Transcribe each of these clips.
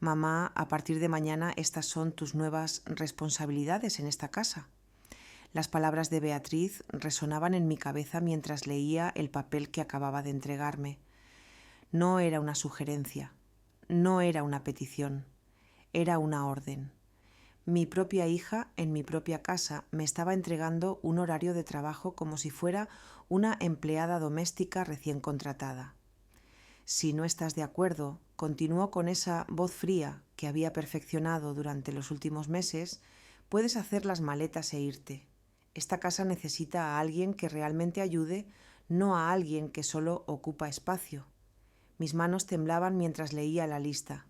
Mamá, a partir de mañana estas son tus nuevas responsabilidades en esta casa. Las palabras de Beatriz resonaban en mi cabeza mientras leía el papel que acababa de entregarme. No era una sugerencia, no era una petición, era una orden. Mi propia hija, en mi propia casa, me estaba entregando un horario de trabajo como si fuera una empleada doméstica recién contratada. Si no estás de acuerdo, continuó con esa voz fría que había perfeccionado durante los últimos meses, puedes hacer las maletas e irte. Esta casa necesita a alguien que realmente ayude, no a alguien que solo ocupa espacio. Mis manos temblaban mientras leía la lista.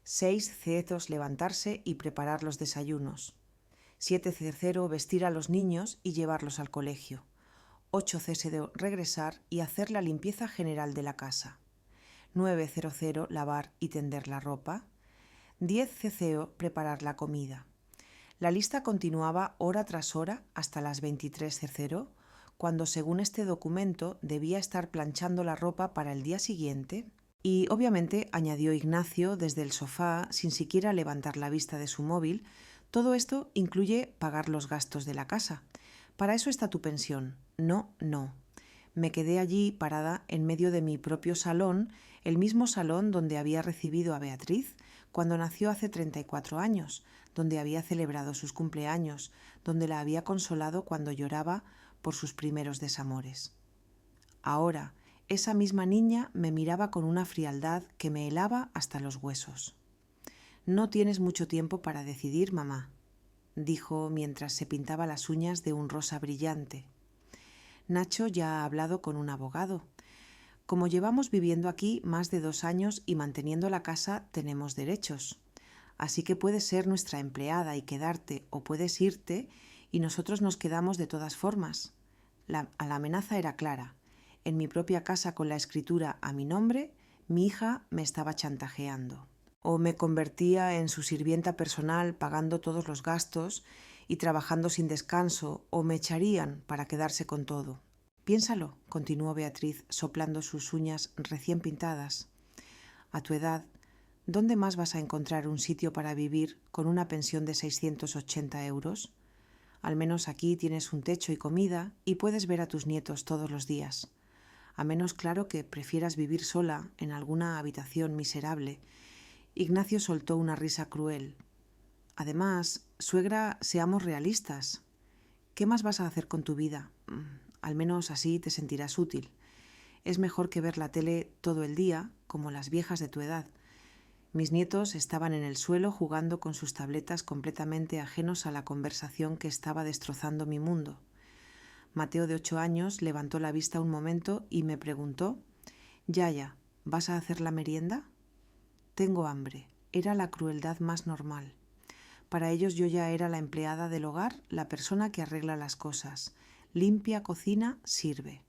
6:00 levantarse y preparar los desayunos. 7:00 vestir a los niños y llevarlos al colegio. 8:00 regresar y hacer la limpieza general de la casa. 9:00 lavar y tender la ropa. 10:00 preparar la comida. La lista continuaba hora tras hora hasta las 23:00, cuando según este documento debía estar planchando la ropa para el día siguiente. Y obviamente, añadió Ignacio desde el sofá, sin siquiera levantar la vista de su móvil, todo esto incluye pagar los gastos de la casa. Para eso está tu pensión. No. Me quedé allí parada en medio de mi propio salón, el mismo salón donde había recibido a Beatriz cuando nació hace 34 años, donde había celebrado sus cumpleaños, donde la había consolado cuando lloraba por sus primeros desamores. Ahora, esa misma niña me miraba con una frialdad que me helaba hasta los huesos. «No tienes mucho tiempo para decidir, mamá», dijo mientras se pintaba las uñas de un rosa brillante. «Nacho ya ha hablado con un abogado. Como llevamos viviendo aquí más de 2 años y manteniendo la casa, tenemos derechos. Así que puedes ser nuestra empleada y quedarte, o puedes irte y nosotros nos quedamos de todas formas». La amenaza era clara. En mi propia casa con la escritura a mi nombre, mi hija me estaba chantajeando. O me convertía en su sirvienta personal pagando todos los gastos y trabajando sin descanso, o me echarían para quedarse con todo. «Piénsalo», continuó Beatriz, soplando sus uñas recién pintadas. «A tu edad, ¿dónde más vas a encontrar un sitio para vivir con una pensión de 680 euros? Al menos aquí tienes un techo y comida y puedes ver a tus nietos todos los días. A menos claro que prefieras vivir sola en alguna habitación miserable». Ignacio soltó una risa cruel. «Además, suegra, seamos realistas. ¿Qué más vas a hacer con tu vida? Al menos así te sentirás útil. Es mejor que ver la tele todo el día, como las viejas de tu edad». Mis nietos estaban en el suelo jugando con sus tabletas completamente ajenos a la conversación que estaba destrozando mi mundo. Mateo, de 8 años, levantó la vista un momento y me preguntó: «Yaya, ¿vas a hacer la merienda?» «Tengo hambre». Era la crueldad más normal. Para ellos yo ya era la empleada del hogar, la persona que arregla las cosas. Limpia, cocina, sirve.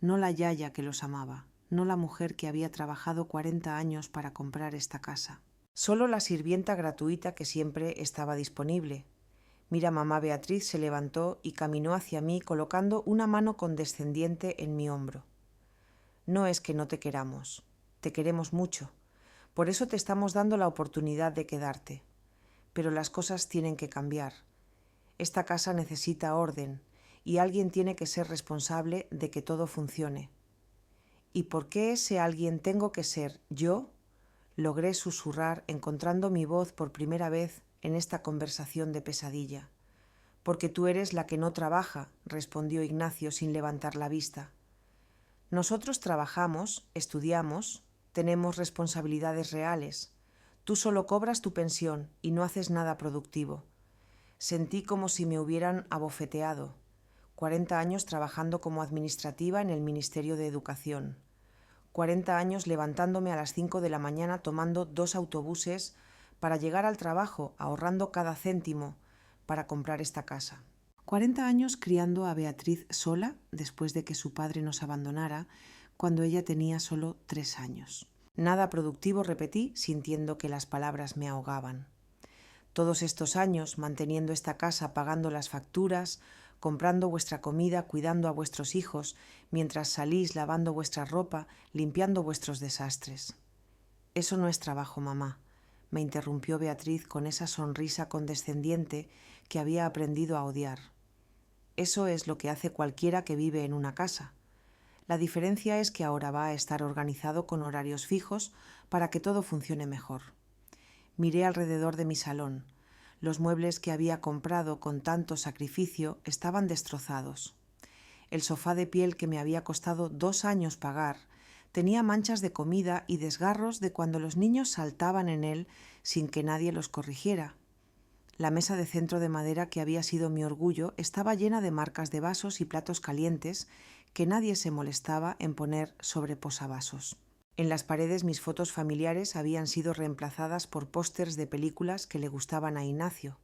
No la yaya que los amaba, no la mujer que había trabajado 40 años para comprar esta casa. Solo la sirvienta gratuita que siempre estaba disponible. Mira, mamá Beatriz se levantó y caminó hacia mí colocando una mano condescendiente en mi hombro. «No es que no te queramos, te queremos mucho. Por eso te estamos dando la oportunidad de quedarte. Pero las cosas tienen que cambiar. Esta casa necesita orden y alguien tiene que ser responsable de que todo funcione. ¿Y por qué ese alguien tengo que ser yo?», logré susurrar, encontrando mi voz por primera vez en esta conversación de pesadilla. «Porque tú eres la que no trabaja», respondió Ignacio sin levantar la vista. «Nosotros trabajamos, estudiamos, tenemos responsabilidades reales. Tú solo cobras tu pensión y no haces nada productivo». Sentí como si me hubieran abofeteado. 40 años trabajando como administrativa en el Ministerio de Educación. 40 años levantándome a las 5 de la mañana tomando 2 autobuses para llegar al trabajo, ahorrando cada céntimo para comprar esta casa. 40 años criando a Beatriz sola después de que su padre nos abandonara cuando ella tenía solo 3 años. Nada productivo, repetí, sintiendo que las palabras me ahogaban. Todos estos años manteniendo esta casa, pagando las facturas, comprando vuestra comida, cuidando a vuestros hijos, mientras salís lavando vuestra ropa, limpiando vuestros desastres. Eso no es trabajo, mamá. me interrumpió Beatriz con esa sonrisa condescendiente que había aprendido a odiar. Eso es lo que hace cualquiera que vive en una casa. La diferencia es que ahora va a estar organizado con horarios fijos para que todo funcione mejor. Miré alrededor de mi salón. Los muebles que había comprado con tanto sacrificio estaban destrozados. El sofá de piel que me había costado 2 años pagar tenía manchas de comida y desgarros de cuando los niños saltaban en él sin que nadie los corrigiera. La mesa de centro de madera que había sido mi orgullo estaba llena de marcas de vasos y platos calientes que nadie se molestaba en poner sobre posavasos. En las paredes mis fotos familiares habían sido reemplazadas por pósters de películas que le gustaban a Ignacio.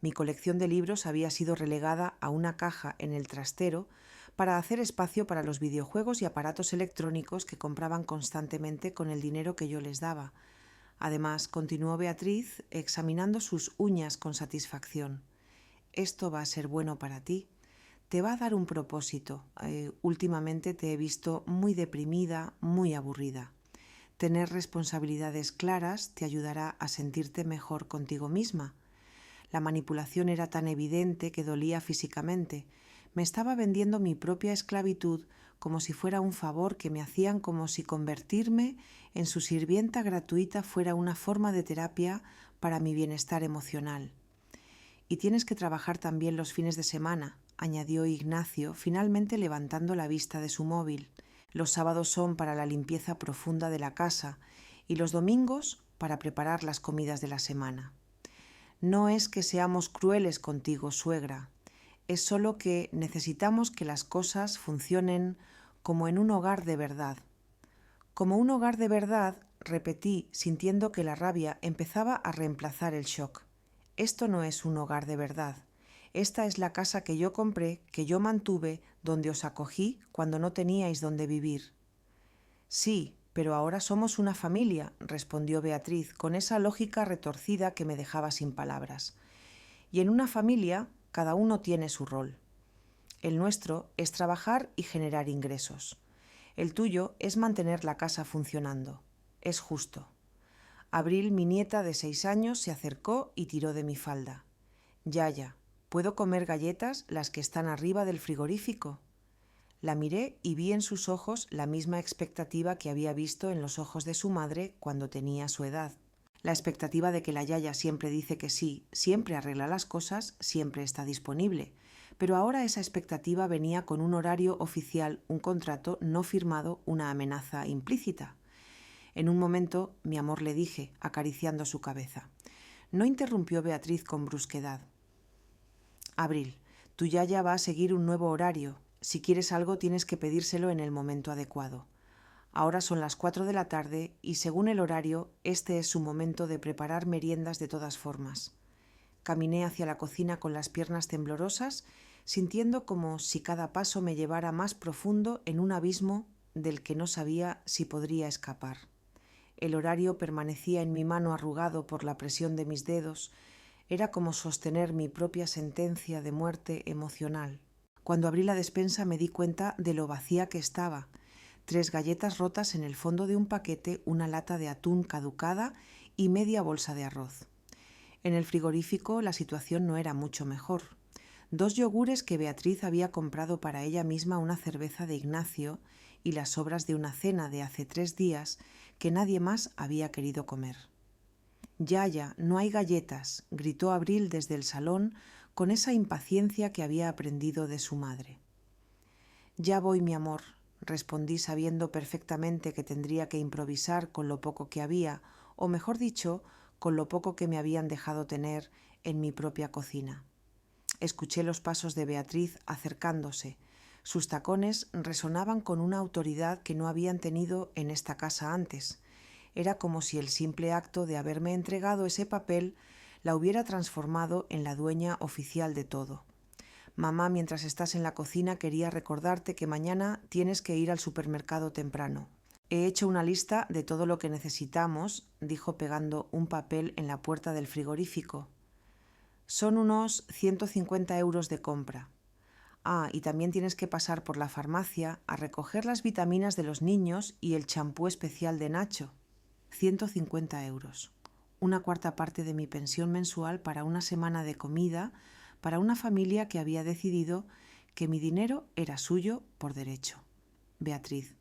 Mi colección de libros había sido relegada a una caja en el trastero para hacer espacio para los videojuegos y aparatos electrónicos que compraban constantemente con el dinero que yo les daba. Además, continuó Beatriz examinando sus uñas con satisfacción. Esto va a ser bueno para ti. Te va a dar un propósito. Últimamente te he visto muy deprimida, muy aburrida. Tener responsabilidades claras te ayudará a sentirte mejor contigo misma. La manipulación era tan evidente que dolía físicamente. Me estaba vendiendo mi propia esclavitud como si fuera un favor que me hacían, como si convertirme en su sirvienta gratuita fuera una forma de terapia para mi bienestar emocional. Y tienes que trabajar también los fines de semana, añadió Ignacio, finalmente levantando la vista de su móvil. Los sábados son para la limpieza profunda de la casa y los domingos para preparar las comidas de la semana. No es que seamos crueles contigo, suegra. Es solo que necesitamos que las cosas funcionen como en un hogar de verdad. Como un hogar de verdad, repetí, sintiendo que la rabia empezaba a reemplazar el shock. Esto no es un hogar de verdad. Esta es la casa que yo compré, que yo mantuve, donde os acogí cuando no teníais donde vivir. Sí, pero ahora somos una familia, respondió Beatriz, con esa lógica retorcida que me dejaba sin palabras. Y en una familia cada uno tiene su rol. El nuestro es trabajar y generar ingresos. El tuyo es mantener la casa funcionando. Es justo. Abril, mi nieta de 6 años, se acercó y tiró de mi falda. Yaya, ¿puedo comer galletas, las que están arriba del frigorífico? La miré y vi en sus ojos la misma expectativa que había visto en los ojos de su madre cuando tenía su edad. La expectativa de que la Yaya siempre dice que sí, siempre arregla las cosas, siempre está disponible. Pero ahora esa expectativa venía con un horario oficial, un contrato no firmado, una amenaza implícita. En un momento, mi amor, le dije, acariciando su cabeza. No interrumpió Beatriz con brusquedad. Abril, tu Yaya va a seguir un nuevo horario. Si quieres algo tienes que pedírselo en el momento adecuado. Ahora son las 4 de la tarde y según el horario, este es su momento de preparar meriendas de todas formas. Caminé hacia la cocina con las piernas temblorosas, sintiendo como si cada paso me llevara más profundo en un abismo del que no sabía si podría escapar. El horario permanecía en mi mano arrugado por la presión de mis dedos. Era como sostener mi propia sentencia de muerte emocional. Cuando abrí la despensa me di cuenta de lo vacía que estaba. 3 galletas rotas en el fondo de un paquete, una lata de atún caducada y media bolsa de arroz. En el frigorífico la situación no era mucho mejor. 2 yogures que Beatriz había comprado para ella misma, una cerveza de Ignacio y las sobras de una cena de hace 3 días que nadie más había querido comer. «Yaya, no hay galletas», gritó Abril desde el salón con esa impaciencia que había aprendido de su madre. «Ya voy, mi amor», respondí sabiendo perfectamente que tendría que improvisar con lo poco que había, o mejor dicho, con lo poco que me habían dejado tener en mi propia cocina. Escuché los pasos de Beatriz acercándose. Sus tacones resonaban con una autoridad que no habían tenido en esta casa antes. Era como si el simple acto de haberme entregado ese papel la hubiera transformado en la dueña oficial de todo. «Mamá, mientras estás en la cocina quería recordarte que mañana tienes que ir al supermercado temprano. He hecho una lista de todo lo que necesitamos», dijo pegando un papel en la puerta del frigorífico. «Son unos 150 euros de compra. Ah, y también tienes que pasar por la farmacia a recoger las vitaminas de los niños y el champú especial de Nacho. 150 euros. una cuarta parte de mi pensión mensual para una semana de comida para una familia que había decidido que mi dinero era suyo por derecho. Beatriz,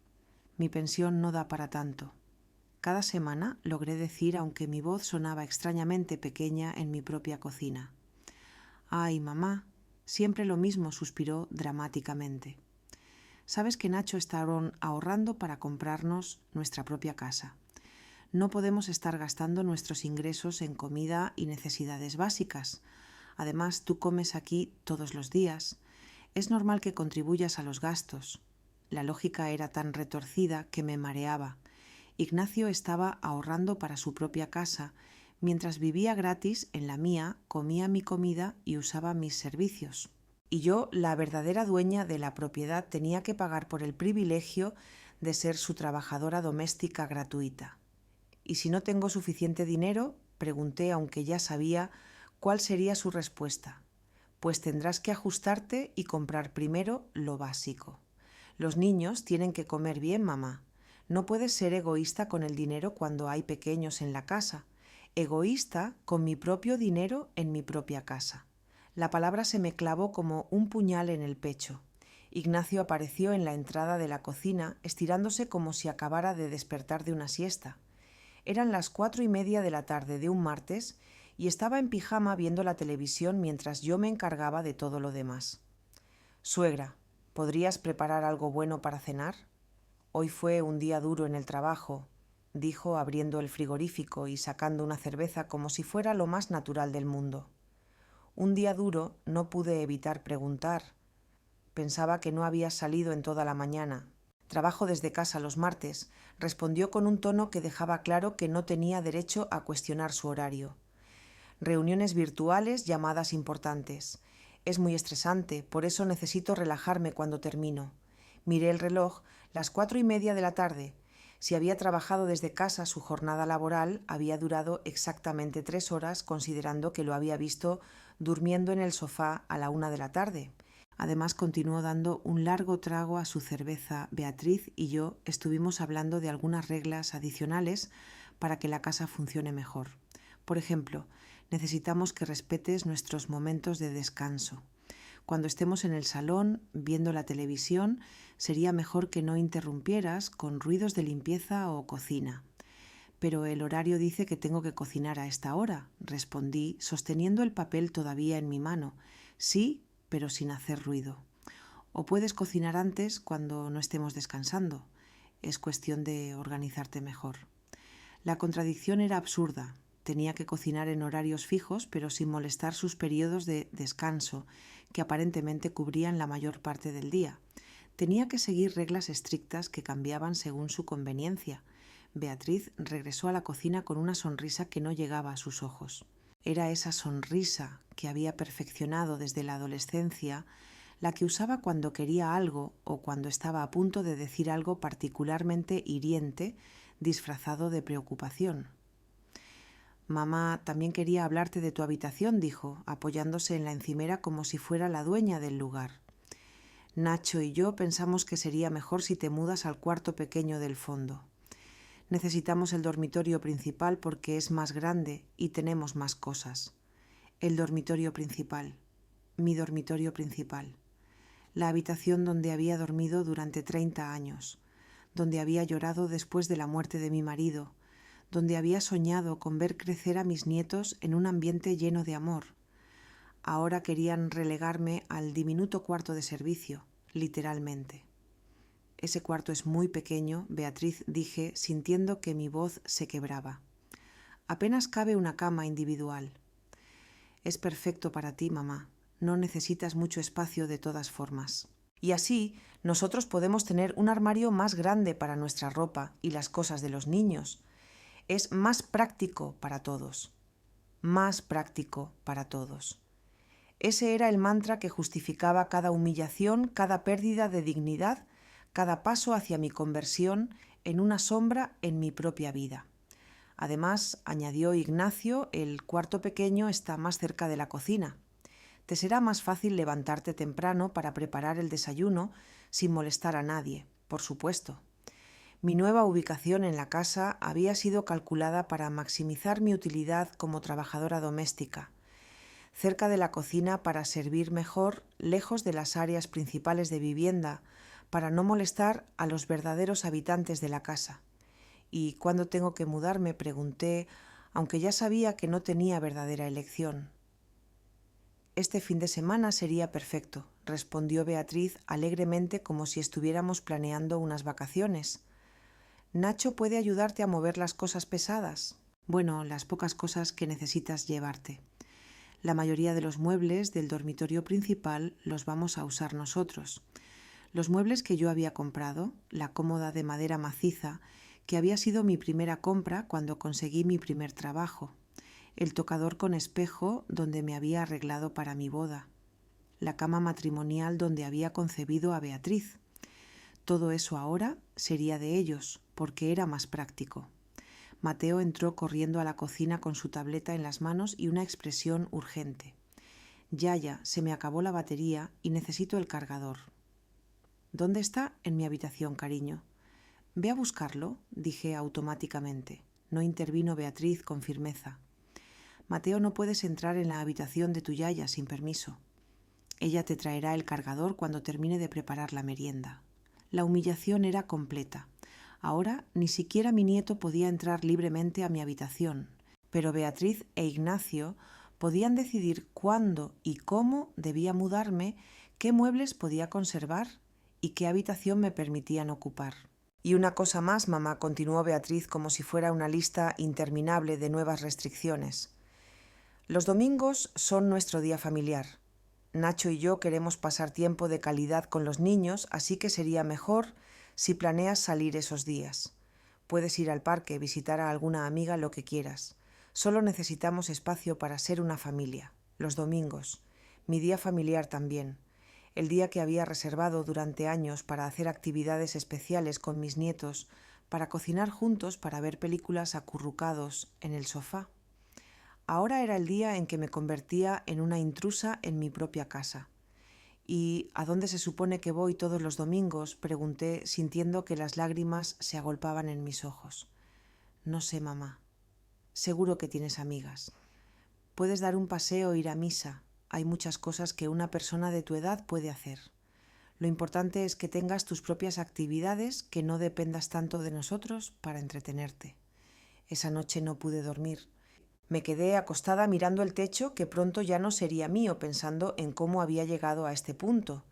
mi pensión no da para tanto. Cada semana logré decir, aunque mi voz sonaba extrañamente pequeña en mi propia cocina. «Ay, mamá, siempre lo mismo», suspiró dramáticamente. «Sabes que Nacho está ahorrando para comprarnos nuestra propia casa. No podemos estar gastando nuestros ingresos en comida y necesidades básicas. Además, tú comes aquí todos los días. Es normal que contribuyas a los gastos». La lógica era tan retorcida que me mareaba. Ignacio estaba ahorrando para su propia casa, mientras vivía gratis en la mía, comía mi comida y usaba mis servicios. Y yo, la verdadera dueña de la propiedad, tenía que pagar por el privilegio de ser su trabajadora doméstica gratuita. «¿Y si no tengo suficiente dinero?», pregunté, aunque ya sabía cuál sería su respuesta. «Pues tendrás que ajustarte y comprar primero lo básico. Los niños tienen que comer bien, mamá. No puedes ser egoísta con el dinero cuando hay pequeños en la casa. Egoísta con mi propio dinero en mi propia casa». La palabra se me clavó como un puñal en el pecho. Ignacio apareció en la entrada de la cocina, estirándose como si acabara de despertar de una siesta. Eran las 4:30 de la tarde de un martes y estaba en pijama viendo la televisión mientras yo me encargaba de todo lo demás. «Suegra, ¿podrías preparar algo bueno para cenar? Hoy fue un día duro en el trabajo», dijo abriendo el frigorífico y sacando una cerveza como si fuera lo más natural del mundo. Un día duro, no pude evitar preguntar. Pensaba que no había salido en toda la mañana. «Trabajo desde casa los martes», respondió con un tono que dejaba claro que no tenía derecho a cuestionar su horario. «Reuniones virtuales, llamadas importantes. Es muy estresante, por eso necesito relajarme cuando termino». Miré el reloj, las 4:30 de la tarde. Si había trabajado desde casa, su jornada laboral había durado exactamente 3 horas, considerando que lo había visto durmiendo en el sofá a la 1 de la tarde. Además, continuó dando un largo trago a su cerveza. Beatriz y yo estuvimos hablando de algunas reglas adicionales para que la casa funcione mejor. Por ejemplo, necesitamos que respetes nuestros momentos de descanso. Cuando estemos en el salón viendo la televisión, sería mejor que no interrumpieras con ruidos de limpieza o cocina. «Pero el horario dice que tengo que cocinar a esta hora», respondí, sosteniendo el papel todavía en mi mano. «Sí, pero sin hacer ruido. O puedes cocinar antes cuando no estemos descansando. Es cuestión de organizarte mejor». La contradicción era absurda. Tenía que cocinar en horarios fijos, pero sin molestar sus periodos de descanso, que aparentemente cubrían la mayor parte del día. Tenía que seguir reglas estrictas que cambiaban según su conveniencia. Beatriz regresó a la cocina con una sonrisa que no llegaba a sus ojos. Era esa sonrisa que había perfeccionado desde la adolescencia, la que usaba cuando quería algo o cuando estaba a punto de decir algo particularmente hiriente, disfrazado de preocupación. «Mamá también quería hablarte de tu habitación», dijo, apoyándose en la encimera como si fuera la dueña del lugar. «Nacho y yo pensamos que sería mejor si te mudas al cuarto pequeño del fondo. Necesitamos el dormitorio principal porque es más grande y tenemos más cosas». El dormitorio principal. Mi dormitorio principal. La habitación donde había dormido durante 30 años, donde había llorado después de la muerte de mi marido, donde había soñado con ver crecer a mis nietos en un ambiente lleno de amor. Ahora querían relegarme al diminuto cuarto de servicio, literalmente. «Ese cuarto es muy pequeño», Beatriz, dije, sintiendo que mi voz se quebraba. «Apenas cabe una cama individual». «Es perfecto para ti, mamá. No necesitas mucho espacio de todas formas. Y así, nosotros podemos tener un armario más grande para nuestra ropa y las cosas de los niños. Es más práctico para todos. Más práctico para todos». Ese era el mantra que justificaba cada humillación, cada pérdida de dignidad, cada paso hacia mi conversión en una sombra en mi propia vida. Además, añadió Ignacio, el cuarto pequeño está más cerca de la cocina. Te será más fácil levantarte temprano para preparar el desayuno sin molestar a nadie, por supuesto. Mi nueva ubicación en la casa había sido calculada para maximizar mi utilidad como trabajadora doméstica, cerca de la cocina para servir mejor, lejos de las áreas principales de vivienda, para no molestar a los verdaderos habitantes de la casa. Y cuando tengo que mudarme, pregunté, aunque ya sabía que no tenía verdadera elección. Este fin de semana sería perfecto, respondió Beatriz alegremente como si estuviéramos planeando unas vacaciones. ¿Nacho puede ayudarte a mover las cosas pesadas? Bueno, las pocas cosas que necesitas llevarte. La mayoría de los muebles del dormitorio principal los vamos a usar nosotros. Los muebles que yo había comprado, la cómoda de madera maciza, que había sido mi primera compra cuando conseguí mi primer trabajo, el tocador con espejo donde me había arreglado para mi boda, la cama matrimonial donde había concebido a Beatriz. Todo eso ahora sería de ellos, porque era más práctico. Mateo entró corriendo a la cocina con su tableta en las manos y una expresión urgente. Yaya, se me acabó la batería y necesito el cargador. ¿Dónde está? En mi habitación, cariño. Ve a buscarlo, dije automáticamente. No intervino Beatriz con firmeza. Mateo, no puedes entrar en la habitación de tu yaya sin permiso. Ella te traerá el cargador cuando termine de preparar la merienda. La humillación era completa. Ahora ni siquiera mi nieto podía entrar libremente a mi habitación, pero Beatriz e Ignacio podían decidir cuándo y cómo debía mudarme, qué muebles podía conservar y qué habitación me permitían ocupar. Y una cosa más, mamá, continuó Beatriz como si fuera una lista interminable de nuevas restricciones. Los domingos son nuestro día familiar. Nacho y yo queremos pasar tiempo de calidad con los niños, así que sería mejor si planeas salir esos días. Puedes ir al parque, visitar a alguna amiga, lo que quieras. Solo necesitamos espacio para ser una familia. Los domingos. Mi día familiar también. El día que había reservado durante años para hacer actividades especiales con mis nietos, para cocinar juntos, para ver películas acurrucados en el sofá. Ahora era el día en que me convertía en una intrusa en mi propia casa. ¿Y a dónde se supone que voy todos los domingos?, pregunté, sintiendo que las lágrimas se agolpaban en mis ojos. No sé, mamá. Seguro que tienes amigas. Puedes dar un paseo, ir a misa. Hay muchas cosas que una persona de tu edad puede hacer. Lo importante es que tengas tus propias actividades, que no dependas tanto de nosotros para entretenerte. Esa noche no pude dormir. Me quedé acostada mirando el techo que pronto ya no sería mío, pensando en cómo había llegado a este punto.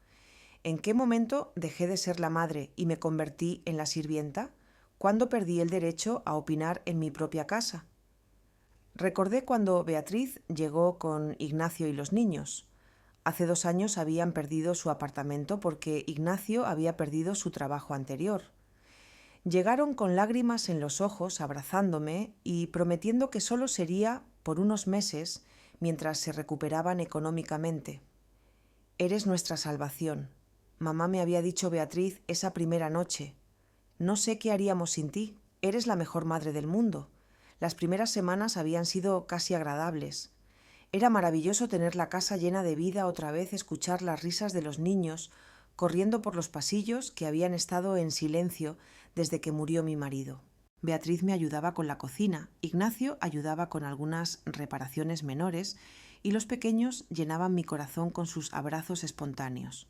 ¿En qué momento dejé de ser la madre y me convertí en la sirvienta? ¿Cuándo perdí el derecho a opinar en mi propia casa? Recordé cuando Beatriz llegó con Ignacio y los niños. Hace 2 años habían perdido su apartamento porque Ignacio había perdido su trabajo anterior. Llegaron con lágrimas en los ojos, abrazándome y prometiendo que solo sería por unos meses mientras se recuperaban económicamente. Eres nuestra salvación. Mamá me había dicho Beatriz esa primera noche. No sé qué haríamos sin ti. Eres la mejor madre del mundo. Las primeras semanas habían sido casi agradables. Era maravilloso tener la casa llena de vida otra vez, escuchar las risas de los niños corriendo por los pasillos que habían estado en silencio desde que murió mi marido. Beatriz me ayudaba con la cocina, Ignacio ayudaba con algunas reparaciones menores y los pequeños llenaban mi corazón con sus abrazos espontáneos.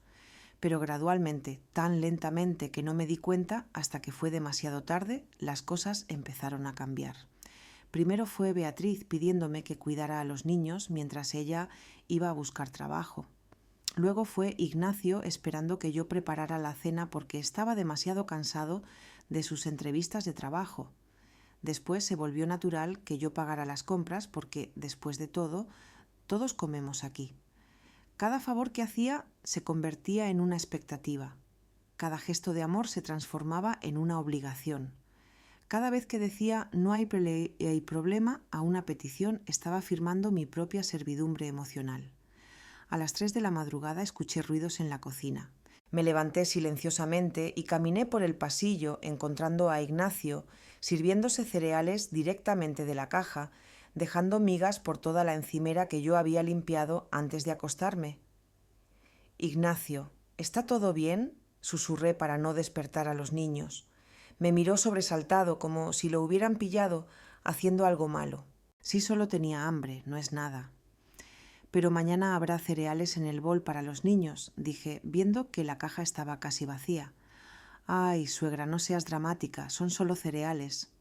Pero gradualmente, tan lentamente que no me di cuenta hasta que fue demasiado tarde, las cosas empezaron a cambiar. Primero fue Beatriz pidiéndome que cuidara a los niños mientras ella iba a buscar trabajo. Luego fue Ignacio esperando que yo preparara la cena porque estaba demasiado cansado de sus entrevistas de trabajo. Después se volvió natural que yo pagara las compras porque, después de todo, todos comemos aquí. Cada favor que hacía se convertía en una expectativa. Cada gesto de amor se transformaba en una obligación. Cada vez que decía no hay problema a una petición, estaba firmando mi propia servidumbre emocional. A las 3 de la madrugada escuché ruidos en la cocina. Me levanté silenciosamente y caminé por el pasillo, encontrando a Ignacio sirviéndose cereales directamente de la caja, dejando migas por toda la encimera que yo había limpiado antes de acostarme. Ignacio, ¿está todo bien?, susurré para no despertar a los niños. Me miró sobresaltado, como si lo hubieran pillado haciendo algo malo. Sí, solo tenía hambre, no es nada. Pero mañana habrá cereales en el bol para los niños, dije, viendo que la caja estaba casi vacía. Ay, suegra, no seas dramática, son solo cereales.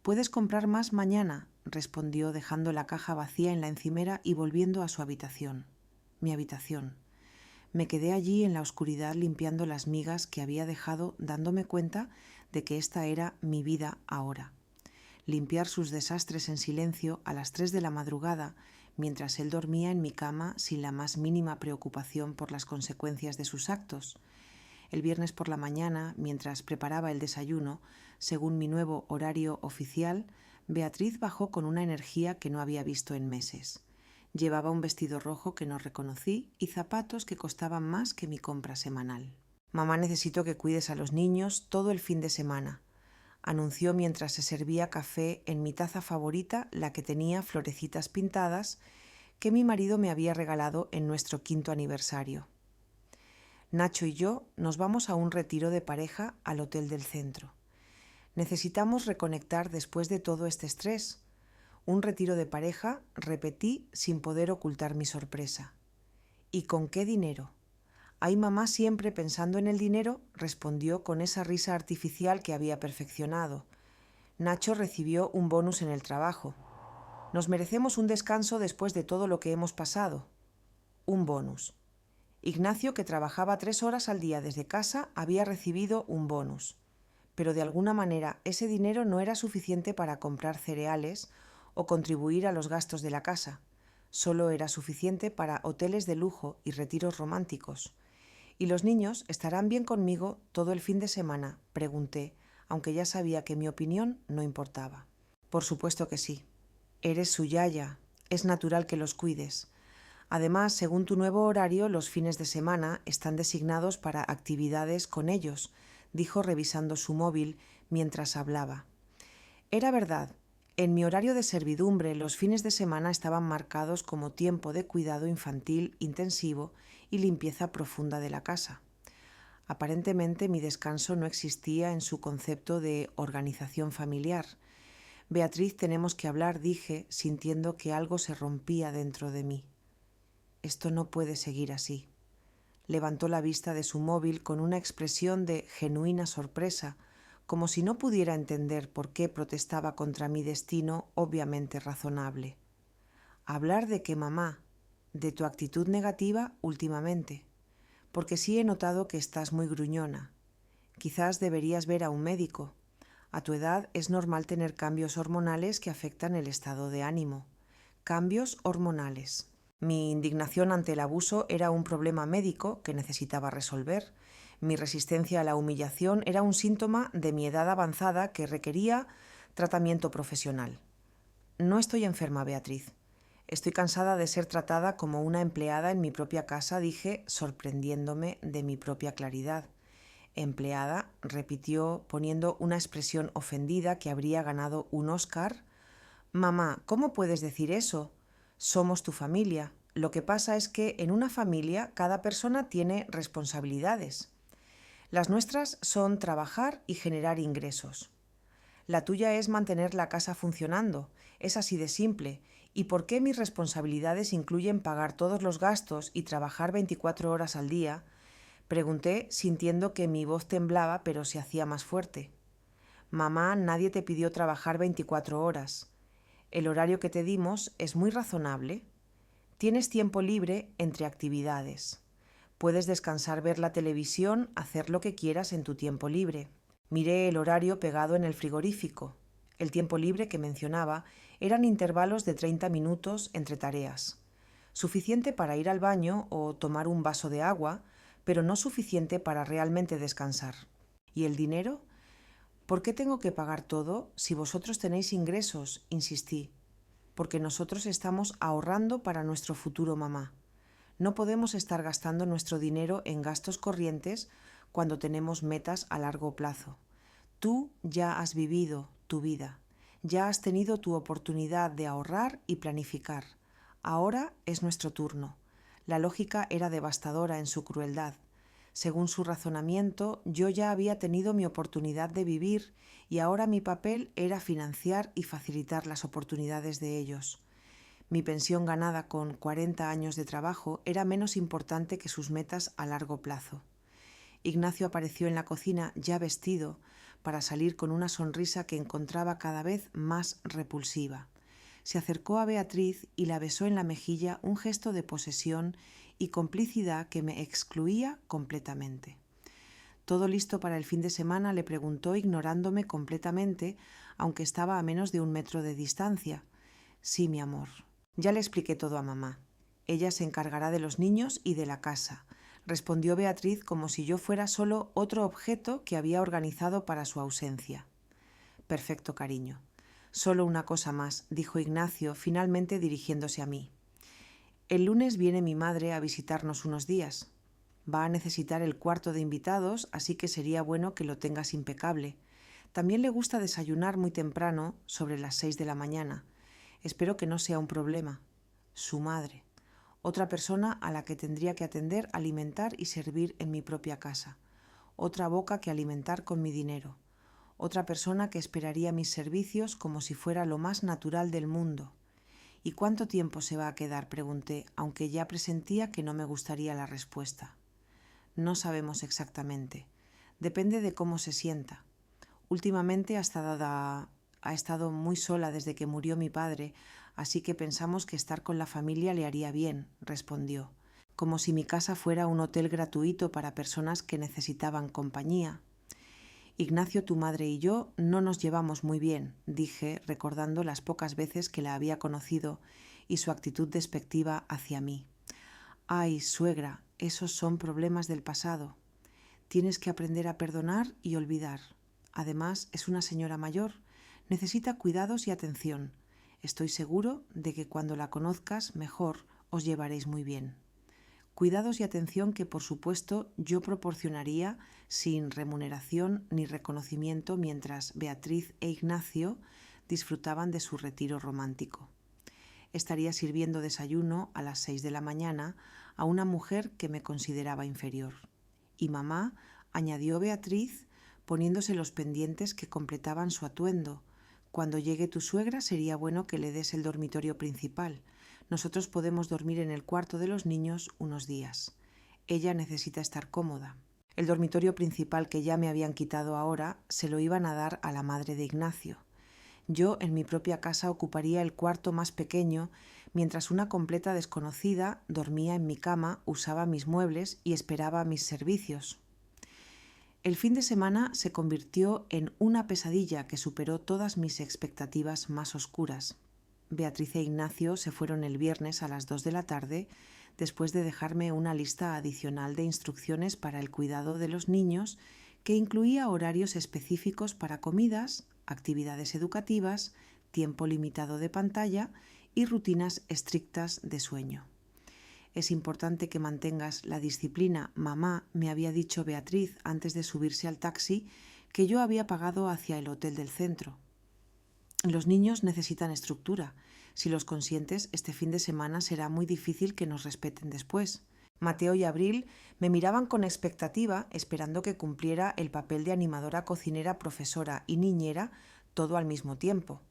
Puedes comprar más mañana, respondió, dejando la caja vacía en la encimera y volviendo a su habitación. Mi habitación. Me quedé allí en la oscuridad limpiando las migas que había dejado, dándome cuenta de que esta era mi vida ahora. Limpiar sus desastres en silencio a las 3 de la madrugada, mientras él dormía en mi cama sin la más mínima preocupación por las consecuencias de sus actos. El viernes por la mañana, mientras preparaba el desayuno, según mi nuevo horario oficial, Beatriz bajó con una energía que no había visto en meses. Llevaba un vestido rojo que no reconocí y zapatos que costaban más que mi compra semanal. «Mamá, necesito que cuides a los niños todo el fin de semana», anunció mientras se servía café en mi taza favorita, la que tenía florecitas pintadas, que mi marido me había regalado en nuestro 5º aniversario. Nacho y yo nos vamos a un retiro de pareja al hotel del centro. Necesitamos reconectar después de todo este estrés. Un retiro de pareja, repetí sin poder ocultar mi sorpresa. ¿Y con qué dinero? ¿Hay mamá siempre pensando en el dinero?, respondió con esa risa artificial que había perfeccionado. Nacho recibió un bonus en el trabajo. Nos merecemos un descanso después de todo lo que hemos pasado. Un bonus. Ignacio, que trabajaba 3 horas al día desde casa, había recibido un bonus. Pero de alguna manera ese dinero no era suficiente para comprar cereales o contribuir a los gastos de la casa. Solo era suficiente para hoteles de lujo y retiros románticos. ¿Y los niños estarán bien conmigo todo el fin de semana?, pregunté, aunque ya sabía que mi opinión no importaba. Por supuesto que sí. Eres su yaya. Es natural que los cuides. Además, según tu nuevo horario, los fines de semana están designados para actividades con ellos, dijo revisando su móvil mientras hablaba. Era verdad. En mi horario de servidumbre, los fines de semana estaban marcados como tiempo de cuidado infantil intensivo y limpieza profunda de la casa. Aparentemente, mi descanso no existía en su concepto de organización familiar. Beatriz, tenemos que hablar, dije, sintiendo que algo se rompía dentro de mí. Esto no puede seguir así. Levantó la vista de su móvil con una expresión de genuina sorpresa, como si no pudiera entender por qué protestaba contra mi destino obviamente razonable. Hablar de qué, mamá, de tu actitud negativa últimamente, porque sí he notado que estás muy gruñona. Quizás deberías ver a un médico. A tu edad es normal tener cambios hormonales que afectan el estado de ánimo. Cambios hormonales. Mi indignación ante el abuso era un problema médico que necesitaba resolver. Mi resistencia a la humillación era un síntoma de mi edad avanzada que requería tratamiento profesional. No estoy enferma, Beatriz. Estoy cansada de ser tratada como una empleada en mi propia casa, dije, sorprendiéndome de mi propia claridad. Empleada, repitió, poniendo una expresión ofendida que habría ganado un Oscar. Mamá, ¿cómo puedes decir eso? Somos tu familia. Lo que pasa es que en una familia cada persona tiene responsabilidades. Las nuestras son trabajar y generar ingresos. La tuya es mantener la casa funcionando. Es así de simple. ¿Y por qué mis responsabilidades incluyen pagar todos los gastos y trabajar 24 horas al día? Pregunté, sintiendo que mi voz temblaba, pero se hacía más fuerte. Mamá, nadie te pidió trabajar 24 horas. El horario que te dimos es muy razonable. Tienes tiempo libre entre actividades. Puedes descansar, ver la televisión, hacer lo que quieras en tu tiempo libre. Miré el horario pegado en el frigorífico. El tiempo libre que mencionaba eran intervalos de 30 minutos entre tareas. Suficiente para ir al baño o tomar un vaso de agua, pero no suficiente para realmente descansar. ¿Y el dinero? ¿Por qué tengo que pagar todo si vosotros tenéis ingresos?, insistí. Porque nosotros estamos ahorrando para nuestro futuro, mamá. No podemos estar gastando nuestro dinero en gastos corrientes cuando tenemos metas a largo plazo. Tú ya has vivido tu vida, ya has tenido tu oportunidad de ahorrar y planificar. Ahora es nuestro turno. La lógica era devastadora en su crueldad. Según su razonamiento, yo ya había tenido mi oportunidad de vivir y ahora mi papel era financiar y facilitar las oportunidades de ellos. Mi pensión ganada con 40 años de trabajo era menos importante que sus metas a largo plazo. Ignacio apareció en la cocina ya vestido para salir con una sonrisa que encontraba cada vez más repulsiva. Se acercó a Beatriz y la besó en la mejilla, un gesto de posesión y complicidad que me excluía completamente. ¿Todo listo para el fin de semana?, le preguntó, ignorándome completamente, aunque estaba a menos de 1 metro de distancia. Sí, mi amor. Ya le expliqué todo a mamá. Ella se encargará de los niños y de la casa, respondió Beatriz como si yo fuera solo otro objeto que había organizado para su ausencia. Perfecto, cariño. Solo una cosa más, dijo Ignacio, finalmente dirigiéndose a mí. El lunes viene mi madre a visitarnos unos días. Va a necesitar el cuarto de invitados, así que sería bueno que lo tengas impecable. También le gusta desayunar muy temprano, sobre las 6 de la mañana. Espero que no sea un problema. Su madre. Otra persona a la que tendría que atender, alimentar y servir en mi propia casa. Otra boca que alimentar con mi dinero. Otra persona que esperaría mis servicios como si fuera lo más natural del mundo. ¿Y cuánto tiempo se va a quedar?, pregunté, aunque ya presentía que no me gustaría la respuesta. No sabemos exactamente. Depende de cómo se sienta. Últimamente ha estado muy sola desde que murió mi padre, así que pensamos que estar con la familia le haría bien, respondió, como si mi casa fuera un hotel gratuito para personas que necesitaban compañía. Ignacio, tu madre y yo no nos llevamos muy bien, dije, recordando las pocas veces que la había conocido y su actitud despectiva hacia mí. Ay, suegra, esos son problemas del pasado. Tienes que aprender a perdonar y olvidar. Además, es una señora mayor. Necesita cuidados y atención. Estoy seguro de que cuando la conozcas mejor os llevaréis muy bien. Cuidados y atención que, por supuesto, yo proporcionaría sin remuneración ni reconocimiento mientras Beatriz e Ignacio disfrutaban de su retiro romántico. Estaría sirviendo desayuno a las 6 de la mañana a una mujer que me consideraba inferior. Y mamá, añadió Beatriz, poniéndose los pendientes que completaban su atuendo. Cuando llegue tu suegra sería bueno que le des el dormitorio principal. Nosotros podemos dormir en el cuarto de los niños unos días. Ella necesita estar cómoda. El dormitorio principal que ya me habían quitado ahora se lo iban a dar a la madre de Ignacio. Yo en mi propia casa ocuparía el cuarto más pequeño, mientras una completa desconocida dormía en mi cama, usaba mis muebles y esperaba mis servicios. El fin de semana se convirtió en una pesadilla que superó todas mis expectativas más oscuras. Beatriz e Ignacio se fueron el viernes a las 2 de la tarde, después de dejarme una lista adicional de instrucciones para el cuidado de los niños que incluía horarios específicos para comidas, actividades educativas, tiempo limitado de pantalla y rutinas estrictas de sueño. Es importante que mantengas la disciplina, mamá, me había dicho Beatriz antes de subirse al taxi que yo había pagado hacia el hotel del centro. Los niños necesitan estructura. Si los consientes, este fin de semana será muy difícil que nos respeten después. Mateo y Abril me miraban con expectativa, esperando que cumpliera el papel de animadora, cocinera, profesora y niñera, todo al mismo tiempo.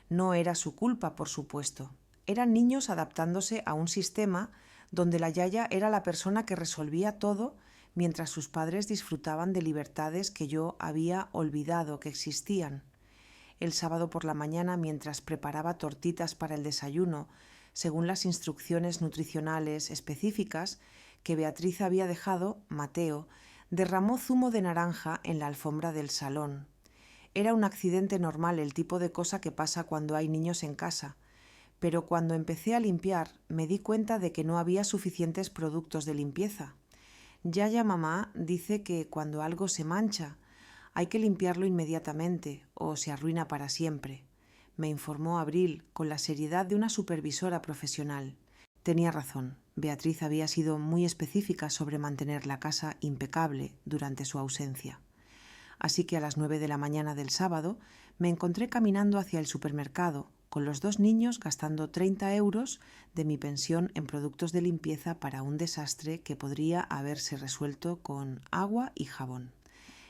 No era su culpa, por supuesto. Eran niños adaptándose a un sistema donde la yaya era la persona que resolvía todo, mientras sus padres disfrutaban de libertades que yo había olvidado que existían. El sábado por la mañana, mientras preparaba tortitas para el desayuno, según las instrucciones nutricionales específicas que Beatriz había dejado, Mateo derramó zumo de naranja en la alfombra del salón. Era un accidente normal, el tipo de cosa que pasa cuando hay niños en casa, pero cuando empecé a limpiar me di cuenta de que no había suficientes productos de limpieza. Yaya mamá dice que cuando algo se mancha hay que limpiarlo inmediatamente o se arruina para siempre, me informó Abril con la seriedad de una supervisora profesional. Tenía razón. Beatriz había sido muy específica sobre mantener la casa impecable durante su ausencia. Así que a las 9 de la mañana del sábado me encontré caminando hacia el supermercado, con los 2 niños gastando 30 euros de mi pensión en productos de limpieza para un desastre que podría haberse resuelto con agua y jabón.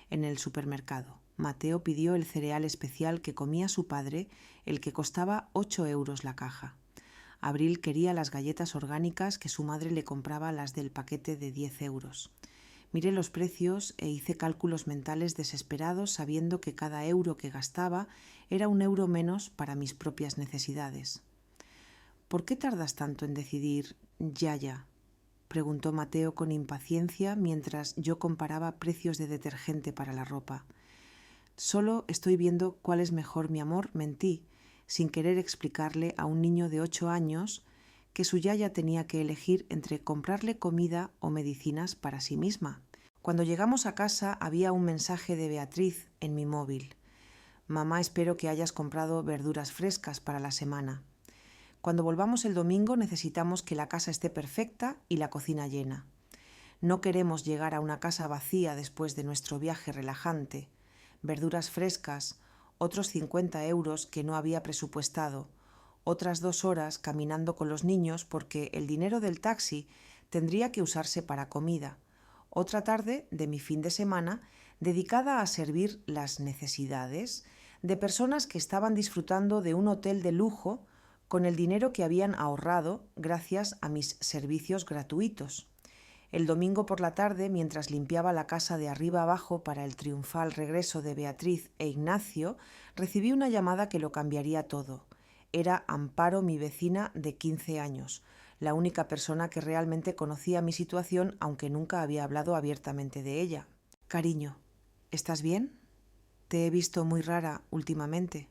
En el supermercado, Mateo pidió el cereal especial que comía su padre, el que costaba 8 euros la caja. Abril quería las galletas orgánicas que su madre le compraba, las del paquete de 10 euros. Miré los precios e hice cálculos mentales desesperados, sabiendo que cada euro que gastaba era un euro menos para mis propias necesidades. ¿Por qué tardas tanto en decidir ya? Preguntó Mateo con impaciencia mientras yo comparaba precios de detergente para la ropa. Solo estoy viendo cuál es mejor, mi amor, mentí, sin querer explicarle a un niño de 8 años que su yaya tenía que elegir entre comprarle comida o medicinas para sí misma. Cuando llegamos a casa había un mensaje de Beatriz en mi móvil. Mamá, espero que hayas comprado verduras frescas para la semana. Cuando volvamos el domingo necesitamos que la casa esté perfecta y la cocina llena. No queremos llegar a una casa vacía después de nuestro viaje relajante. Verduras frescas, otros 50 euros que no había presupuestado, otras 2 horas caminando con los niños porque el dinero del taxi tendría que usarse para comida, otra tarde de mi fin de semana dedicada a servir las necesidades de personas que estaban disfrutando de un hotel de lujo con el dinero que habían ahorrado gracias a mis servicios gratuitos. El domingo por la tarde, mientras limpiaba la casa de arriba abajo para el triunfal regreso de Beatriz e Ignacio, recibí una llamada que lo cambiaría todo. Era Amparo, mi vecina de 15 años, la única persona que realmente conocía mi situación, aunque nunca había hablado abiertamente de ella. Cariño, ¿estás bien? Te he visto muy rara últimamente,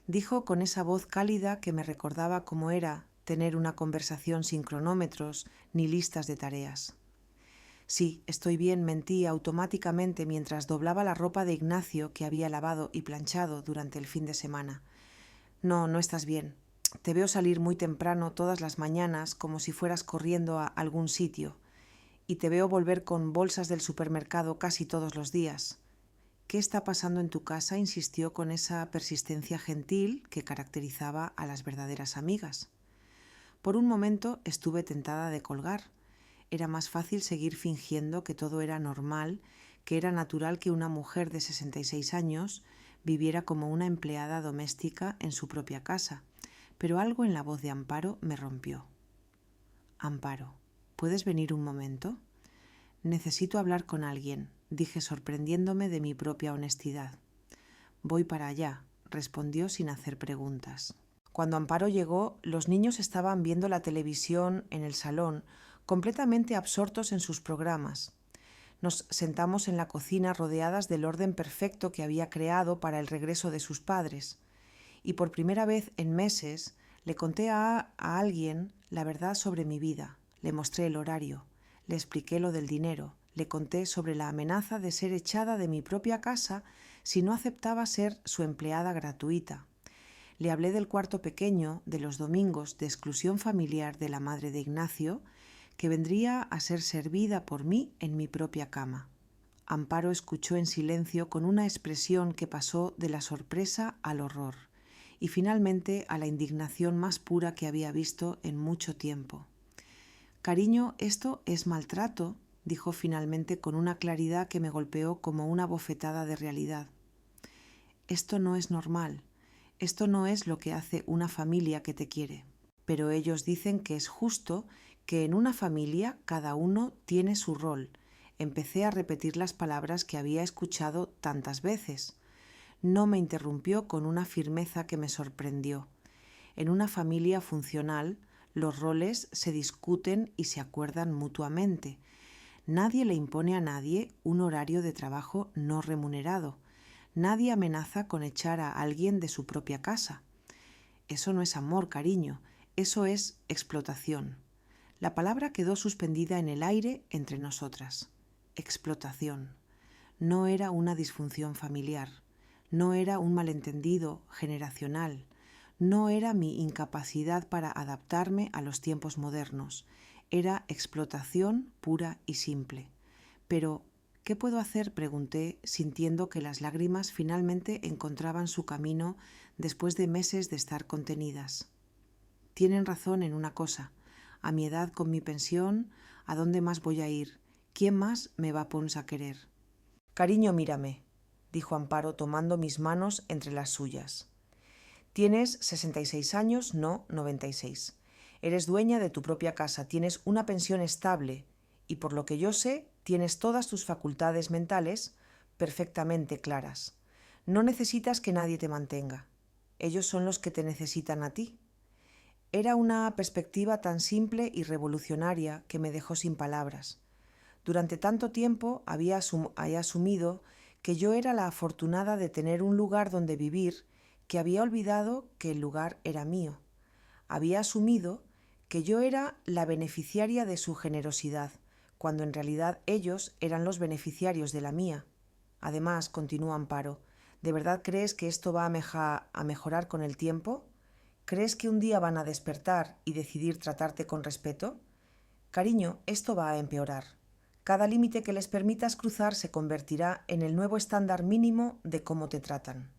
dijo con esa voz cálida que me recordaba cómo era tener una conversación sin cronómetros ni listas de tareas. Sí, estoy bien, mentí automáticamente mientras doblaba la ropa de Ignacio que había lavado y planchado durante el fin de semana. No, no estás bien. Te veo salir muy temprano todas las mañanas como si fueras corriendo a algún sitio, y te veo volver con bolsas del supermercado casi todos los días. ¿Qué está pasando en tu casa?, insistió con esa persistencia gentil que caracterizaba a las verdaderas amigas. Por un momento estuve tentada de colgar. Era más fácil seguir fingiendo que todo era normal, que era natural que una mujer de 66 años viviera como una empleada doméstica en su propia casa, pero algo en la voz de Amparo me rompió. Amparo, ¿puedes venir un momento? Necesito hablar con alguien, dije sorprendiéndome de mi propia honestidad. Voy para allá, respondió sin hacer preguntas. Cuando Amparo llegó, los niños estaban viendo la televisión en el salón, completamente absortos en sus programas. Nos sentamos en la cocina rodeadas del orden perfecto que había creado para el regreso de sus padres. Y por primera vez en meses le conté a alguien la verdad sobre mi vida. Le mostré el horario, le expliqué lo del dinero, le conté sobre la amenaza de ser echada de mi propia casa si no aceptaba ser su empleada gratuita. Le hablé del cuarto pequeño, de los domingos de exclusión familiar de la madre de Ignacio, que vendría a ser servida por mí en mi propia cama. Amparo escuchó en silencio con una expresión que pasó de la sorpresa al horror y finalmente a la indignación más pura que había visto en mucho tiempo. Cariño, esto es maltrato, dijo finalmente con una claridad que me golpeó como una bofetada de realidad. Esto no es normal, esto no es lo que hace una familia que te quiere, pero ellos dicen que es justo que en una familia cada uno tiene su rol. Empecé a repetir las palabras que había escuchado tantas veces. No me interrumpió con una firmeza que me sorprendió. En una familia funcional, los roles se discuten y se acuerdan mutuamente. Nadie le impone a nadie un horario de trabajo no remunerado. Nadie amenaza con echar a alguien de su propia casa. Eso no es amor, cariño, eso es explotación. La palabra quedó suspendida en el aire entre nosotras. Explotación. No era una disfunción familiar, no era un malentendido generacional, no era mi incapacidad para adaptarme a los tiempos modernos, era explotación pura y simple. Pero, ¿Qué puedo hacer?, pregunté, sintiendo que las lágrimas finalmente encontraban su camino después de meses de estar contenidas. Tienen razón en una cosa. A mi edad, con mi pensión, ¿a dónde más voy a ir? ¿Quién más me va a querer? Cariño, mírame, dijo Amparo tomando mis manos entre las suyas. Tienes 66 años, no 96. Eres dueña de tu propia casa, tienes una pensión estable y, por lo que yo sé, tienes todas tus facultades mentales perfectamente claras. No necesitas que nadie te mantenga. Ellos son los que te necesitan a ti. Era una perspectiva tan simple y revolucionaria que me dejó sin palabras. Durante tanto tiempo había asumido que yo era la afortunada de tener un lugar donde vivir, que había olvidado que el lugar era mío. Había asumido que yo era la beneficiaria de su generosidad, cuando en realidad ellos eran los beneficiarios de la mía. Además, continuó Amparo, ¿de verdad crees que esto va a mejorar con el tiempo? ¿Crees que un día van a despertar y decidir tratarte con respeto? Cariño, esto va a empeorar. Cada límite que les permitas cruzar se convertirá en el nuevo estándar mínimo de cómo te tratan.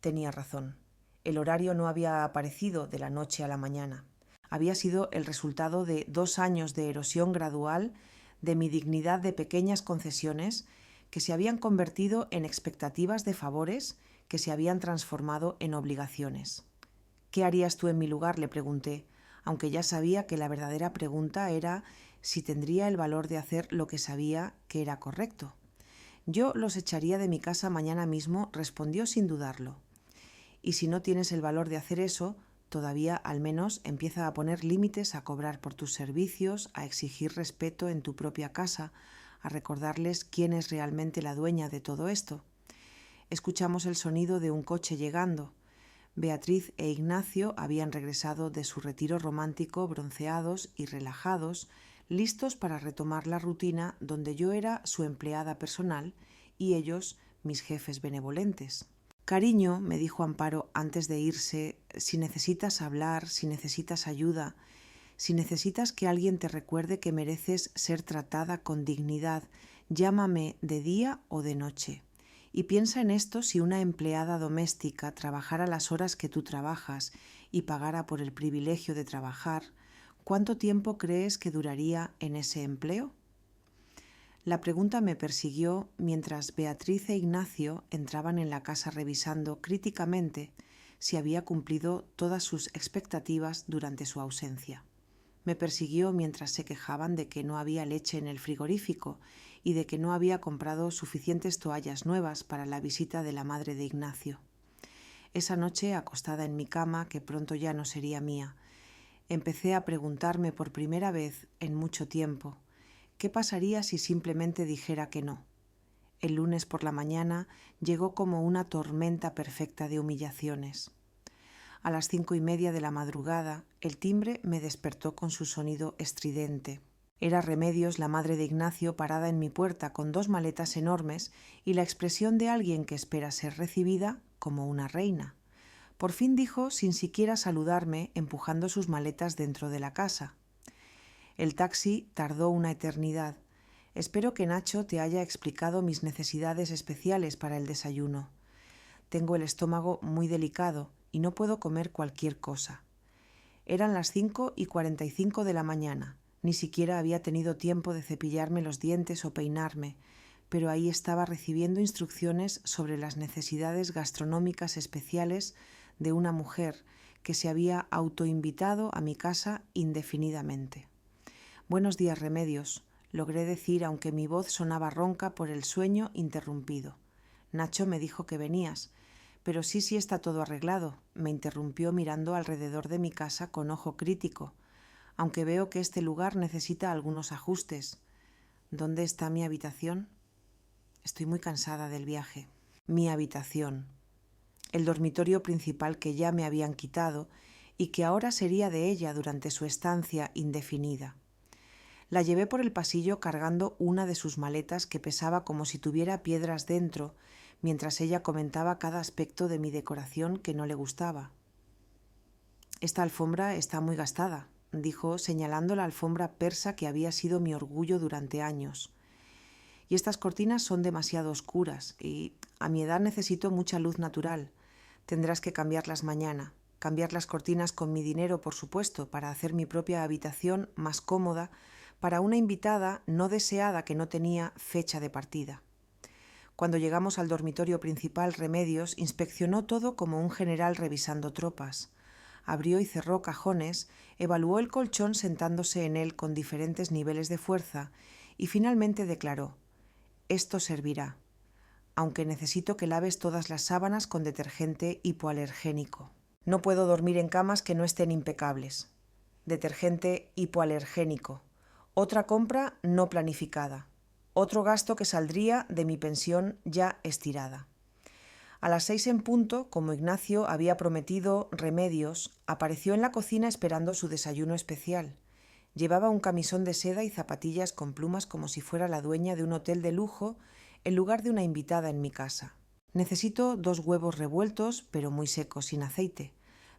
Tenía razón. El horario no había aparecido de la noche a la mañana. Había sido el resultado de 2 años de erosión gradual de mi dignidad, de pequeñas concesiones que se habían convertido en expectativas de favores que se habían transformado en obligaciones. ¿Qué harías tú en mi lugar?, le pregunté, aunque ya sabía que la verdadera pregunta era si tendría el valor de hacer lo que sabía que era correcto. Yo los echaría de mi casa mañana mismo, respondió sin dudarlo. Y si no tienes el valor de hacer eso, todavía al menos empieza a poner límites, a cobrar por tus servicios, a exigir respeto en tu propia casa, a recordarles quién es realmente la dueña de todo esto. Escuchamos el sonido de un coche llegando. Beatriz e Ignacio habían regresado de su retiro romántico, bronceados y relajados, listos para retomar la rutina donde yo era su empleada personal y ellos mis jefes benevolentes. Cariño, me dijo Amparo antes de irse, si necesitas hablar, si necesitas ayuda, si necesitas que alguien te recuerde que mereces ser tratada con dignidad, llámame de día o de noche. Y piensa en esto: si una empleada doméstica trabajara las horas que tú trabajas y pagara por el privilegio de trabajar, ¿cuánto tiempo crees que duraría en ese empleo? La pregunta me persiguió mientras Beatriz e Ignacio entraban en la casa revisando críticamente si había cumplido todas sus expectativas durante su ausencia. Me persiguió mientras se quejaban de que no había leche en el frigorífico y de que no había comprado suficientes toallas nuevas para la visita de la madre de Ignacio. Esa noche, acostada en mi cama, que pronto ya no sería mía, empecé a preguntarme por primera vez en mucho tiempo: ¿qué pasaría si simplemente dijera que no? El lunes por la mañana llegó como una tormenta perfecta de humillaciones. A las 5:30 de la madrugada, el timbre me despertó con su sonido estridente. Era Remedios, la madre de Ignacio, parada en mi puerta con 2 maletas enormes y la expresión de alguien que espera ser recibida como una reina. Por fin dijo, sin siquiera saludarme, empujando sus maletas dentro de la casa. El taxi tardó una eternidad. Espero que Nacho te haya explicado mis necesidades especiales para el desayuno. Tengo el estómago muy delicado y no puedo comer cualquier cosa. Eran las 5:45 de la mañana. Ni siquiera había tenido tiempo de cepillarme los dientes o peinarme, pero ahí estaba recibiendo instrucciones sobre las necesidades gastronómicas especiales de una mujer que se había autoinvitado a mi casa indefinidamente. «Buenos días, Remedios», logré decir, aunque mi voz sonaba ronca por el sueño interrumpido. «Nacho me dijo que venías». «Pero sí está todo arreglado», me interrumpió mirando alrededor de mi casa con ojo crítico, «aunque veo que este lugar necesita algunos ajustes. ¿Dónde está mi habitación?» Estoy muy cansada del viaje. Mi habitación. El dormitorio principal que ya me habían quitado y que ahora sería de ella durante su estancia indefinida. La llevé por el pasillo cargando una de sus maletas que pesaba como si tuviera piedras dentro, mientras ella comentaba cada aspecto de mi decoración que no le gustaba. «Esta alfombra está muy gastada», dijo, señalando la alfombra persa que había sido mi orgullo durante años. Y estas cortinas son demasiado oscuras y a mi edad necesito mucha luz natural. Tendrás que cambiarlas mañana. Cambiar las cortinas con mi dinero, por supuesto, para hacer mi propia habitación más cómoda para una invitada no deseada que no tenía fecha de partida. Cuando llegamos al dormitorio principal, Remedios inspeccionó todo como un general revisando tropas. Abrió y cerró cajones, evaluó el colchón sentándose en él con diferentes niveles de fuerza y finalmente declaró: «Esto servirá, aunque necesito que laves todas las sábanas con detergente hipoalergénico. No puedo dormir en camas que no estén impecables. Detergente hipoalergénico. Otra compra no planificada. Otro gasto que saldría de mi pensión ya estirada». A las 6 en punto, como Ignacio había prometido, Remedios apareció en la cocina esperando su desayuno especial. Llevaba un camisón de seda y zapatillas con plumas como si fuera la dueña de un hotel de lujo en lugar de una invitada en mi casa. «Necesito 2 huevos revueltos, pero muy secos, sin aceite.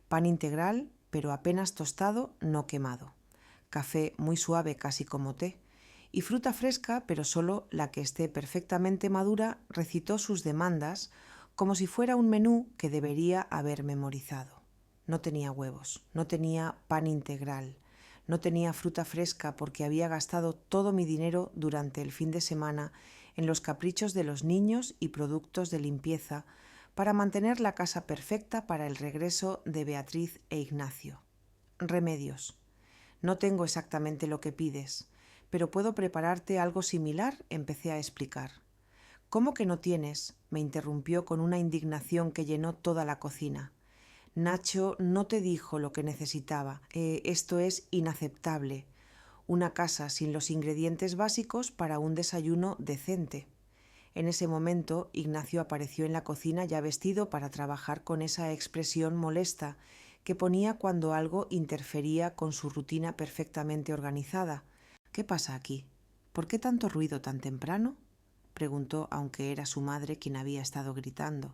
Pan integral, pero apenas tostado, no quemado. Café muy suave, casi como té. Y fruta fresca, pero solo la que esté perfectamente madura», recitó sus demandas como si fuera un menú que debería haber memorizado. No tenía huevos, no tenía pan integral, no tenía fruta fresca porque había gastado todo mi dinero durante el fin de semana en los caprichos de los niños y productos de limpieza para mantener la casa perfecta para el regreso de Beatriz e Ignacio. «Remedios, no tengo exactamente lo que pides, pero puedo prepararte algo similar», empecé a explicar. «¿Cómo que no tienes?», me interrumpió con una indignación que llenó toda la cocina. «Nacho no te dijo lo que necesitaba. Esto es inaceptable. Una casa sin los ingredientes básicos para un desayuno decente». En ese momento, Ignacio apareció en la cocina ya vestido para trabajar con esa expresión molesta que ponía cuando algo interfería con su rutina perfectamente organizada. «¿Qué pasa aquí? ¿Por qué tanto ruido tan temprano?», preguntó, aunque era su madre quien había estado gritando.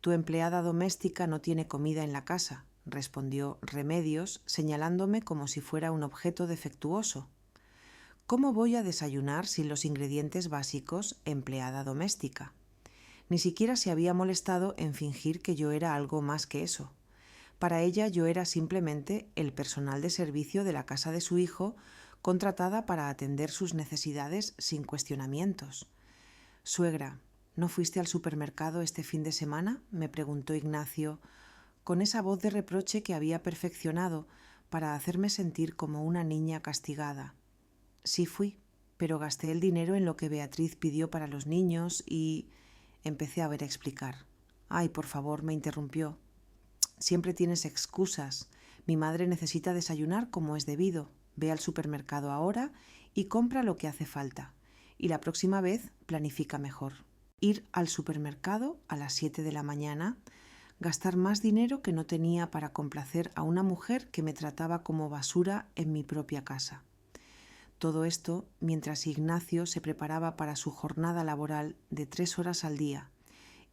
«Tu empleada doméstica no tiene comida en la casa», respondió Remedios, señalándome como si fuera un objeto defectuoso. «¿Cómo voy a desayunar sin los ingredientes básicos, empleada doméstica?». Ni siquiera se había molestado en fingir que yo era algo más que eso. Para ella yo era simplemente el personal de servicio de la casa de su hijo, contratada para atender sus necesidades sin cuestionamientos. «Suegra, ¿no fuiste al supermercado este fin de semana?», me preguntó Ignacio, con esa voz de reproche que había perfeccionado para hacerme sentir como una niña castigada. «Sí fui, pero gasté el dinero en lo que Beatriz pidió para los niños y...», empecé a explicar. «Ay, por favor», me interrumpió. «Siempre tienes excusas. Mi madre necesita desayunar como es debido. Ve al supermercado ahora y compra lo que hace falta. Y la próxima vez planifica mejor». Ir al supermercado a las 7 de la mañana, gastar más dinero que no tenía para complacer a una mujer que me trataba como basura en mi propia casa. Todo esto mientras Ignacio se preparaba para su jornada laboral de 3 horas al día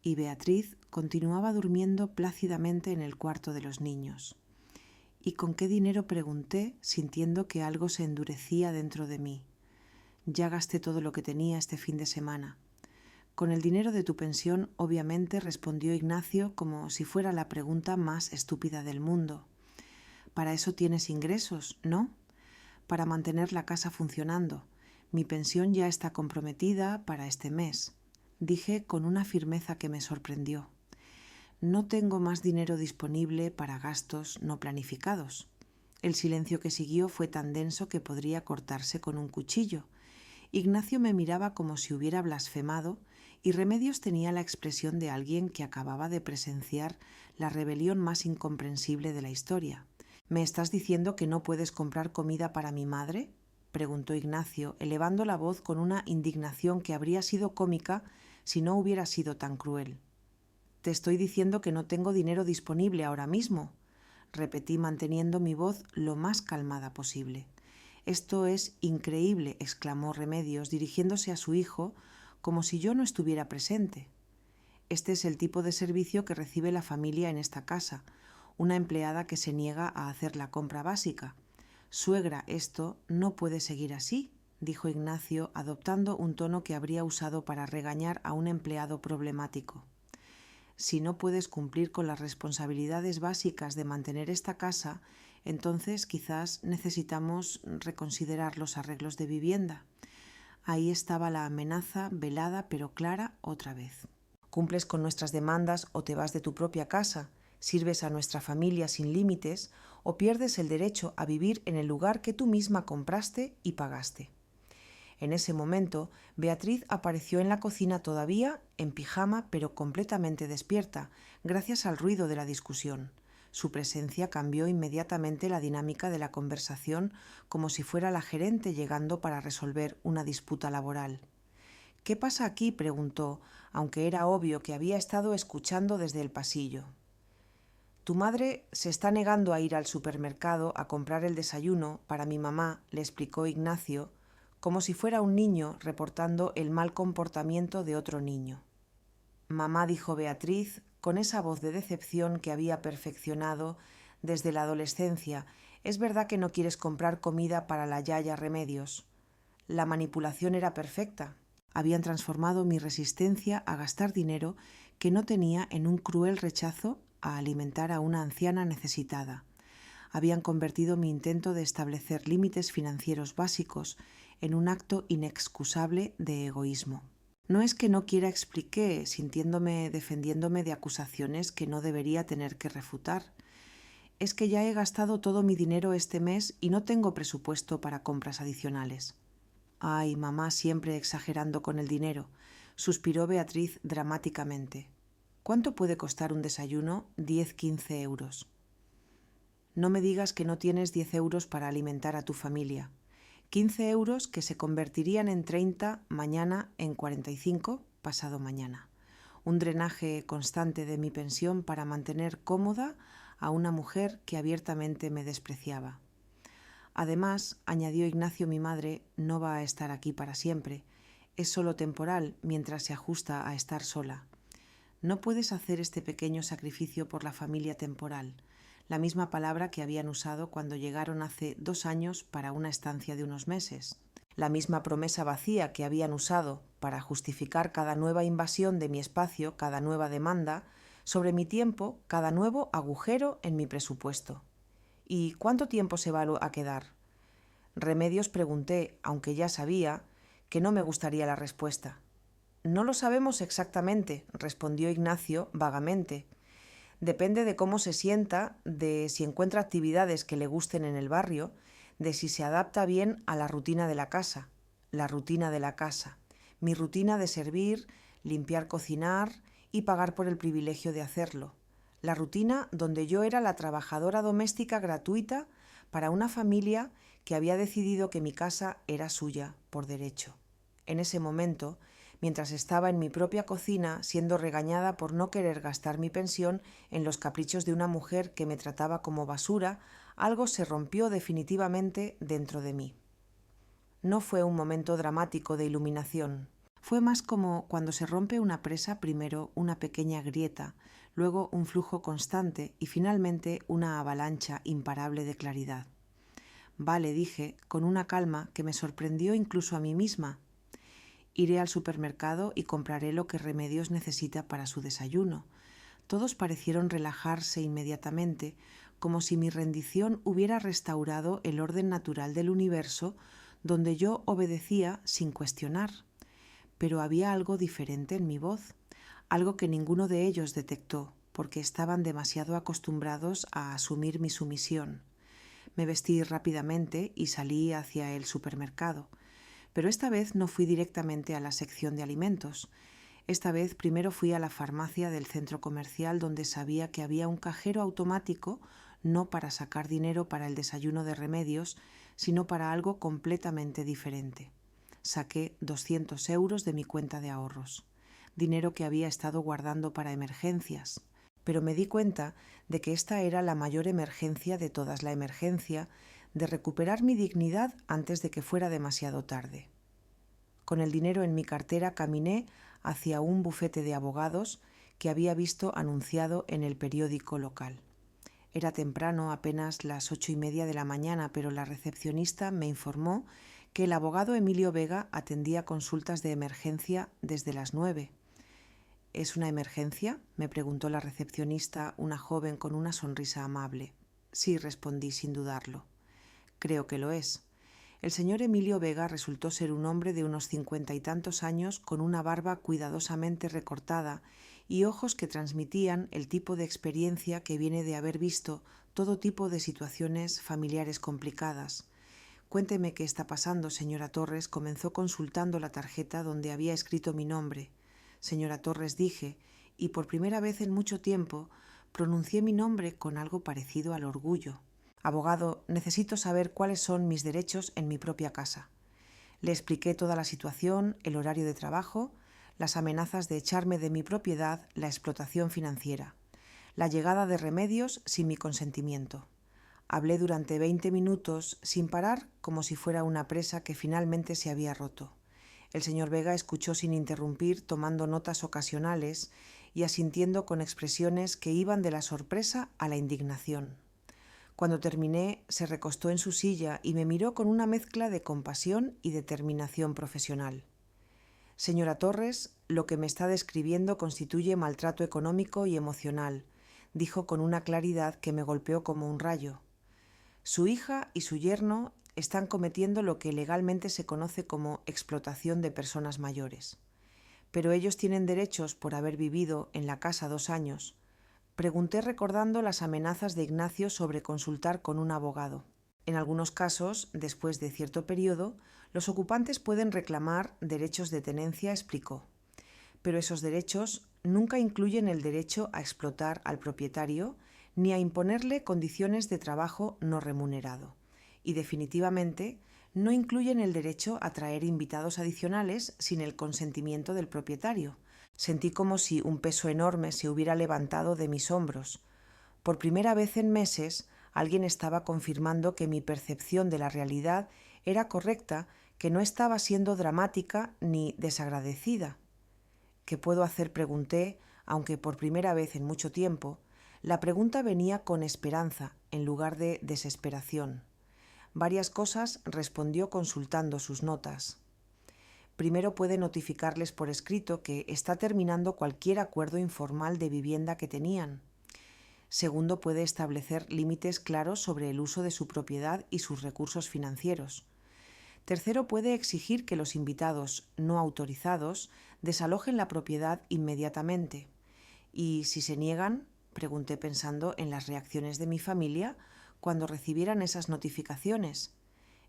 y Beatriz continuaba durmiendo plácidamente en el cuarto de los niños. ¿Y con qué dinero?, pregunté, sintiendo que algo se endurecía dentro de mí. «Ya gasté todo lo que tenía este fin de semana». «Con el dinero de tu pensión, obviamente», respondió Ignacio como si fuera la pregunta más estúpida del mundo. «Para eso tienes ingresos, ¿no?». «Para mantener la casa funcionando. Mi pensión ya está comprometida para este mes», dije con una firmeza que me sorprendió. «No tengo más dinero disponible para gastos no planificados». El silencio que siguió fue tan denso que podría cortarse con un cuchillo. Ignacio me miraba como si hubiera blasfemado y Remedios tenía la expresión de alguien que acababa de presenciar la rebelión más incomprensible de la historia. «¿Me estás diciendo que no puedes comprar comida para mi madre?», preguntó Ignacio, elevando la voz con una indignación que habría sido cómica si no hubiera sido tan cruel. «Te estoy diciendo que no tengo dinero disponible ahora mismo», repetí manteniendo mi voz lo más calmada posible. «Esto es increíble», exclamó Remedios, dirigiéndose a su hijo como si yo no estuviera presente. «Este es el tipo de servicio que recibe la familia en esta casa, una empleada que se niega a hacer la compra básica. Suegra, esto no puede seguir así», dijo Ignacio, adoptando un tono que habría usado para regañar a un empleado problemático. Si no puedes cumplir con las responsabilidades básicas de mantener esta casa, entonces quizás necesitamos reconsiderar los arreglos de vivienda. Ahí estaba la amenaza, velada pero clara, otra vez. Cumples con nuestras demandas o te vas de tu propia casa, sirves a nuestra familia sin límites o pierdes el derecho a vivir en el lugar que tú misma compraste y pagaste. En ese momento, Beatriz apareció en la cocina todavía en pijama pero completamente despierta, gracias al ruido de la discusión. Su presencia cambió inmediatamente la dinámica de la conversación, como si fuera la gerente llegando para resolver una disputa laboral. «¿Qué pasa aquí?», preguntó, aunque era obvio que había estado escuchando desde el pasillo. «Tu madre se está negando a ir al supermercado a comprar el desayuno para mi mamá», le explicó Ignacio, como si fuera un niño reportando el mal comportamiento de otro niño. «Mamá», dijo Beatriz, con esa voz de decepción que había perfeccionado desde la adolescencia, «es verdad que no quieres comprar comida para la yaya Remedios». La manipulación era perfecta. Habían transformado mi resistencia a gastar dinero que no tenía en un cruel rechazo a alimentar a una anciana necesitada. Habían convertido mi intento de establecer límites financieros básicos en un acto inexcusable de egoísmo. «No es que no quiera», expliqué, defendiéndome de acusaciones que no debería tener que refutar. «Es que ya he gastado todo mi dinero este mes y no tengo presupuesto para compras adicionales». «Ay, mamá, siempre exagerando con el dinero», suspiró Beatriz dramáticamente. «¿Cuánto puede costar un desayuno? 10-15 euros». «No me digas que no tienes 10 euros para alimentar a tu familia. 15 euros que se convertirían en 30 mañana, en 45 pasado mañana. Un drenaje constante de mi pensión para mantener cómoda a una mujer que abiertamente me despreciaba. Además», añadió Ignacio, «mi madre no va a estar aquí para siempre. Es solo temporal mientras se ajusta a estar sola. No puedes hacer este pequeño sacrificio por la familia temporal», la misma palabra que habían usado cuando llegaron hace 2 años para una estancia de unos meses. La misma promesa vacía que habían usado para justificar cada nueva invasión de mi espacio, cada nueva demanda sobre mi tiempo, cada nuevo agujero en mi presupuesto. «¿Y cuánto tiempo se va a quedar?». Remedios, pregunté, aunque ya sabía que no me gustaría la respuesta. «No lo sabemos exactamente», respondió Ignacio vagamente. «Depende de cómo se sienta, de si encuentra actividades que le gusten en el barrio, de si se adapta bien a la rutina de la casa. La rutina de la casa. Mi rutina de servir, limpiar, cocinar y pagar por el privilegio de hacerlo. La rutina donde yo era la trabajadora doméstica gratuita para una familia que había decidido que mi casa era suya por derecho. En ese momento, mientras estaba en mi propia cocina siendo regañada por no querer gastar mi pensión en los caprichos de una mujer que me trataba como basura, algo se rompió definitivamente dentro de mí. No fue un momento dramático de iluminación. Fue más como cuando se rompe una presa, primero una pequeña grieta, luego un flujo constante y finalmente una avalancha imparable de claridad. «Vale», dije, con una calma que me sorprendió incluso a mí misma. «Iré al supermercado y compraré lo que Remedios necesita para su desayuno». Todos parecieron relajarse inmediatamente, como si mi rendición hubiera restaurado el orden natural del universo, donde yo obedecía sin cuestionar. Pero había algo diferente en mi voz, algo que ninguno de ellos detectó, porque estaban demasiado acostumbrados a asumir mi sumisión. Me vestí rápidamente y salí hacia el supermercado. Pero esta vez no fui directamente a la sección de alimentos. Esta vez primero fui a la farmacia del centro comercial, donde sabía que había un cajero automático, no para sacar dinero para el desayuno de Remedios, sino para algo completamente diferente. Saqué 200 euros de mi cuenta de ahorros, dinero que había estado guardando para emergencias. Pero me di cuenta de que esta era la mayor emergencia de todas, la emergencia de recuperar mi dignidad antes de que fuera demasiado tarde. Con el dinero en mi cartera caminé hacia un bufete de abogados que había visto anunciado en el periódico local. Era temprano, apenas las 8:30 de la mañana, pero la recepcionista me informó que el abogado Emilio Vega atendía consultas de emergencia desde las 9. ¿Es una emergencia?, me preguntó la recepcionista, una joven con una sonrisa amable. Sí, respondí sin dudarlo. Creo que lo es. El señor Emilio Vega resultó ser un hombre de unos 50 y tantos años, con una barba cuidadosamente recortada y ojos que transmitían el tipo de experiencia que viene de haber visto todo tipo de situaciones familiares complicadas. Cuénteme qué está pasando, señora Torres, comenzó consultando la tarjeta donde había escrito mi nombre. Señora Torres, dije, y por primera vez en mucho tiempo pronuncié mi nombre con algo parecido al orgullo. Abogado, necesito saber cuáles son mis derechos en mi propia casa. Le expliqué toda la situación, el horario de trabajo, las amenazas de echarme de mi propiedad, la explotación financiera, la llegada de remedios sin mi consentimiento. Hablé durante 20 minutos sin parar, como si fuera una presa que finalmente se había roto. El señor Vega escuchó sin interrumpir, tomando notas ocasionales y asintiendo con expresiones que iban de la sorpresa a la indignación. Cuando terminé, se recostó en su silla y me miró con una mezcla de compasión y determinación profesional. Señora Torres, lo que me está describiendo constituye maltrato económico y emocional, dijo con una claridad que me golpeó como un rayo. Su hija y su yerno están cometiendo lo que legalmente se conoce como explotación de personas mayores. Pero ellos tienen derechos por haber vivido en la casa 2 años. Pregunté recordando las amenazas de Ignacio sobre consultar con un abogado. En algunos casos, después de cierto periodo, los ocupantes pueden reclamar derechos de tenencia, explicó. Pero esos derechos nunca incluyen el derecho a explotar al propietario ni a imponerle condiciones de trabajo no remunerado. Y definitivamente no incluyen el derecho a traer invitados adicionales sin el consentimiento del propietario. Sentí como si un peso enorme se hubiera levantado de mis hombros. Por primera vez en meses, alguien estaba confirmando que mi percepción de la realidad era correcta, que no estaba siendo dramática ni desagradecida. ¿Qué puedo hacer?, pregunté, aunque por primera vez en mucho tiempo. La pregunta venía con esperanza en lugar de desesperación. Varias cosas, respondió consultando sus notas. Primero, puede notificarles por escrito que está terminando cualquier acuerdo informal de vivienda que tenían. Segundo, puede establecer límites claros sobre el uso de su propiedad y sus recursos financieros. Tercero, puede exigir que los invitados no autorizados desalojen la propiedad inmediatamente. Y si se niegan, pregunté pensando en las reacciones de mi familia cuando recibieran esas notificaciones.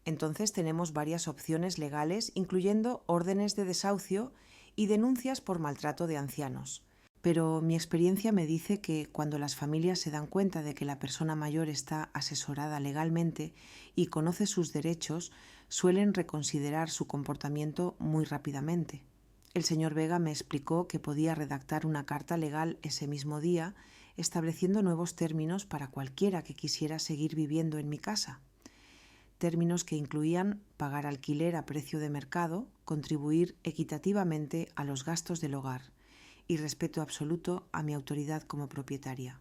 Entonces tenemos varias opciones legales, incluyendo órdenes de desahucio y denuncias por maltrato de ancianos. Pero mi experiencia me dice que cuando las familias se dan cuenta de que la persona mayor está asesorada legalmente y conoce sus derechos, suelen reconsiderar su comportamiento muy rápidamente. El señor Vega me explicó que podía redactar una carta legal ese mismo día, estableciendo nuevos términos para cualquiera que quisiera seguir viviendo en mi casa. Términos que incluían pagar alquiler a precio de mercado, contribuir equitativamente a los gastos del hogar y respeto absoluto a mi autoridad como propietaria.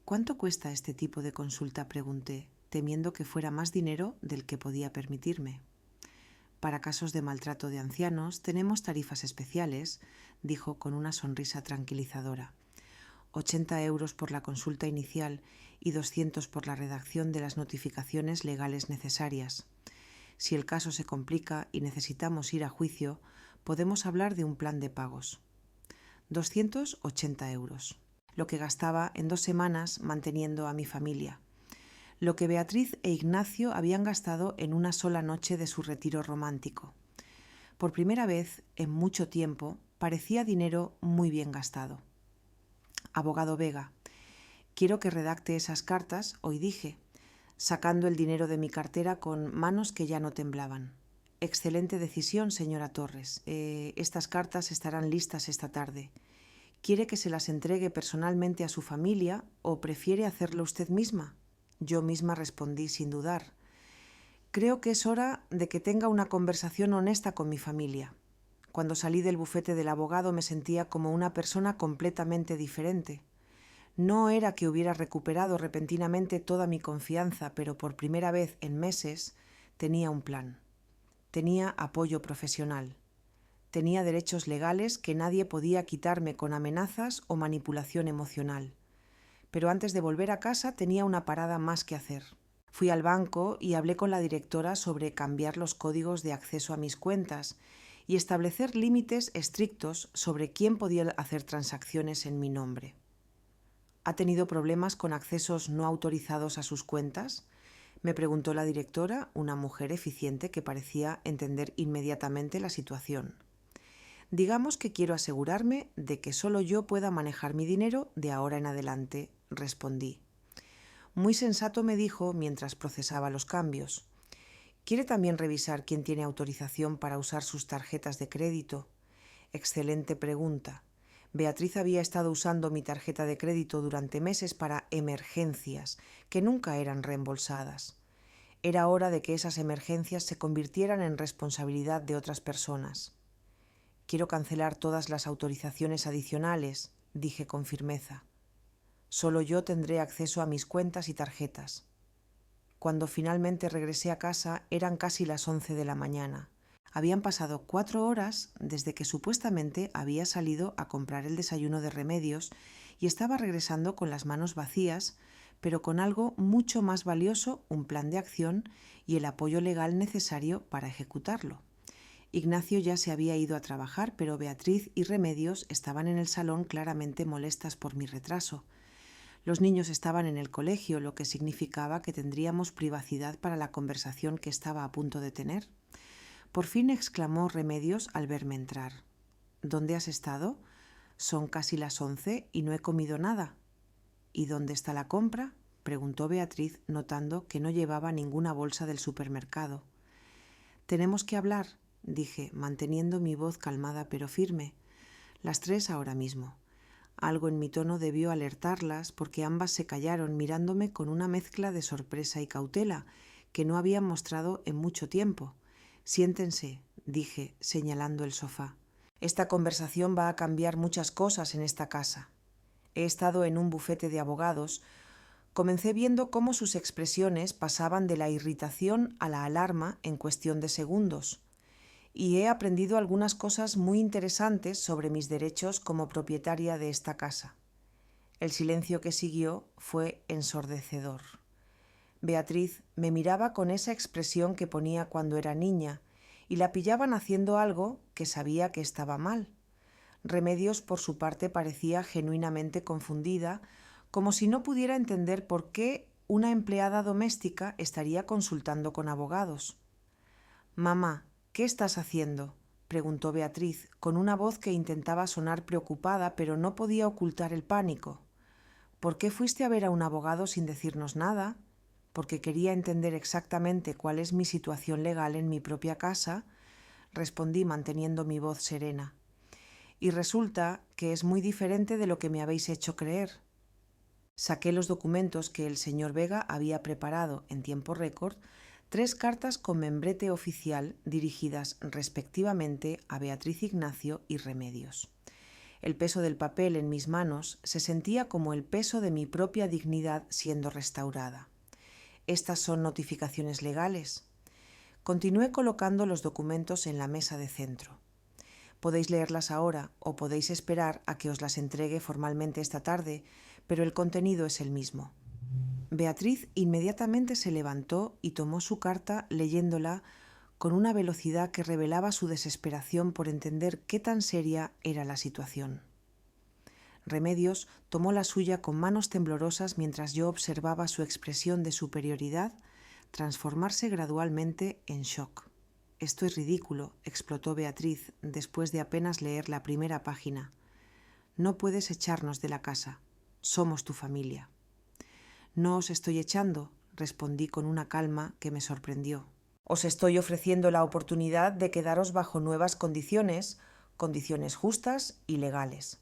¿Cuánto cuesta este tipo de consulta?, pregunté, temiendo que fuera más dinero del que podía permitirme. Para casos de maltrato de ancianos tenemos tarifas especiales, dijo con una sonrisa tranquilizadora. 80 euros por la consulta inicial y 200 por la redacción de las notificaciones legales necesarias. Si el caso se complica y necesitamos ir a juicio, podemos hablar de un plan de pagos. 280 euros, lo que gastaba en 2 semanas manteniendo a mi familia. Lo que Beatriz e Ignacio habían gastado en una sola noche de su retiro romántico. Por primera vez en mucho tiempo parecía dinero muy bien gastado. Abogado Vega, quiero que redacte esas cartas, hoy dije, sacando el dinero de mi cartera con manos que ya no temblaban. Excelente decisión, señora Torres. Estas cartas estarán listas esta tarde. ¿Quiere que se las entregue personalmente a su familia o prefiere hacerlo usted misma? Yo misma respondí sin dudar. Creo que es hora de que tenga una conversación honesta con mi familia. Cuando salí del bufete del abogado me sentía como una persona completamente diferente. No era que hubiera recuperado repentinamente toda mi confianza, pero por primera vez en meses Tenía un plan. Tenía apoyo profesional. Tenía derechos legales que nadie podía quitarme con amenazas o manipulación emocional. Pero antes de volver a casa tenía una parada más que hacer. Fui al banco y hablé con la directora sobre cambiar los códigos de acceso a mis cuentas y establecer límites estrictos sobre quién podía hacer transacciones en mi nombre. ¿Ha tenido problemas con accesos no autorizados a sus cuentas?, me preguntó la directora, una mujer eficiente que parecía entender inmediatamente la situación. Digamos que quiero asegurarme de que solo yo pueda manejar mi dinero de ahora en adelante, respondí. Muy sensato, me dijo mientras procesaba los cambios. ¿Quiere también revisar quién tiene autorización para usar sus tarjetas de crédito? Excelente pregunta. Beatriz había estado usando mi tarjeta de crédito durante meses para emergencias, que nunca eran reembolsadas. Era hora de que esas emergencias se convirtieran en responsabilidad de otras personas. Quiero cancelar todas las autorizaciones adicionales, dije con firmeza. Solo yo tendré acceso a mis cuentas y tarjetas. Cuando finalmente regresé a casa eran casi las 11 de la mañana. Habían pasado 4 horas desde que supuestamente había salido a comprar el desayuno de Remedios y estaba regresando con las manos vacías, pero con algo mucho más valioso, un plan de acción y el apoyo legal necesario para ejecutarlo. Ignacio ya se había ido a trabajar, pero Beatriz y Remedios estaban en el salón claramente molestas por mi retraso. Los niños estaban en el colegio, lo que significaba que tendríamos privacidad para la conversación que estaba a punto de tener. Por fin exclamó Remedios al verme entrar. ¿Dónde has estado? Son casi las 11 y no he comido nada. ¿Y dónde está la compra?, preguntó Beatriz, notando que no llevaba ninguna bolsa del supermercado. Tenemos que hablar, dije, manteniendo mi voz calmada pero firme. Las 3 ahora mismo. Algo en mi tono debió alertarlas porque ambas se callaron mirándome con una mezcla de sorpresa y cautela que no habían mostrado en mucho tiempo. Siéntense, dije, señalando el sofá. Esta conversación va a cambiar muchas cosas en esta casa. He estado en un bufete de abogados. Comencé viendo cómo sus expresiones pasaban de la irritación a la alarma en cuestión de segundos. Y he aprendido algunas cosas muy interesantes sobre mis derechos como propietaria de esta casa. El silencio que siguió fue ensordecedor. Beatriz me miraba con esa expresión que ponía cuando era niña y la pillaban haciendo algo que sabía que estaba mal. Remedios, por su parte, parecía genuinamente confundida, como si no pudiera entender por qué una empleada doméstica estaría consultando con abogados. «Mamá, ¿qué estás haciendo?», preguntó Beatriz, con una voz que intentaba sonar preocupada, pero no podía ocultar el pánico. «¿Por qué fuiste a ver a un abogado sin decirnos nada?». «Porque quería entender exactamente cuál es mi situación legal en mi propia casa», respondí manteniendo mi voz serena. «Y resulta que es muy diferente de lo que me habéis hecho creer». Saqué los documentos que el señor Vega había preparado en tiempo récord, 3 cartas con membrete oficial dirigidas respectivamente a Beatriz Ignacio y Remedios. El peso del papel en mis manos se sentía como el peso de mi propia dignidad siendo restaurada. «Estas son notificaciones legales». Continué colocando los documentos en la mesa de centro. Podéis leerlas ahora o podéis esperar a que os las entregue formalmente esta tarde, pero el contenido es el mismo. Beatriz inmediatamente se levantó y tomó su carta leyéndola con una velocidad que revelaba su desesperación por entender qué tan seria era la situación. Remedios tomó la suya con manos temblorosas mientras yo observaba su expresión de superioridad transformarse gradualmente en shock. «Esto es ridículo», explotó Beatriz después de apenas leer la primera página. «No puedes echarnos de la casa. Somos tu familia». «No os estoy echando», respondí con una calma que me sorprendió. «Os estoy ofreciendo la oportunidad de quedaros bajo nuevas condiciones justas y legales».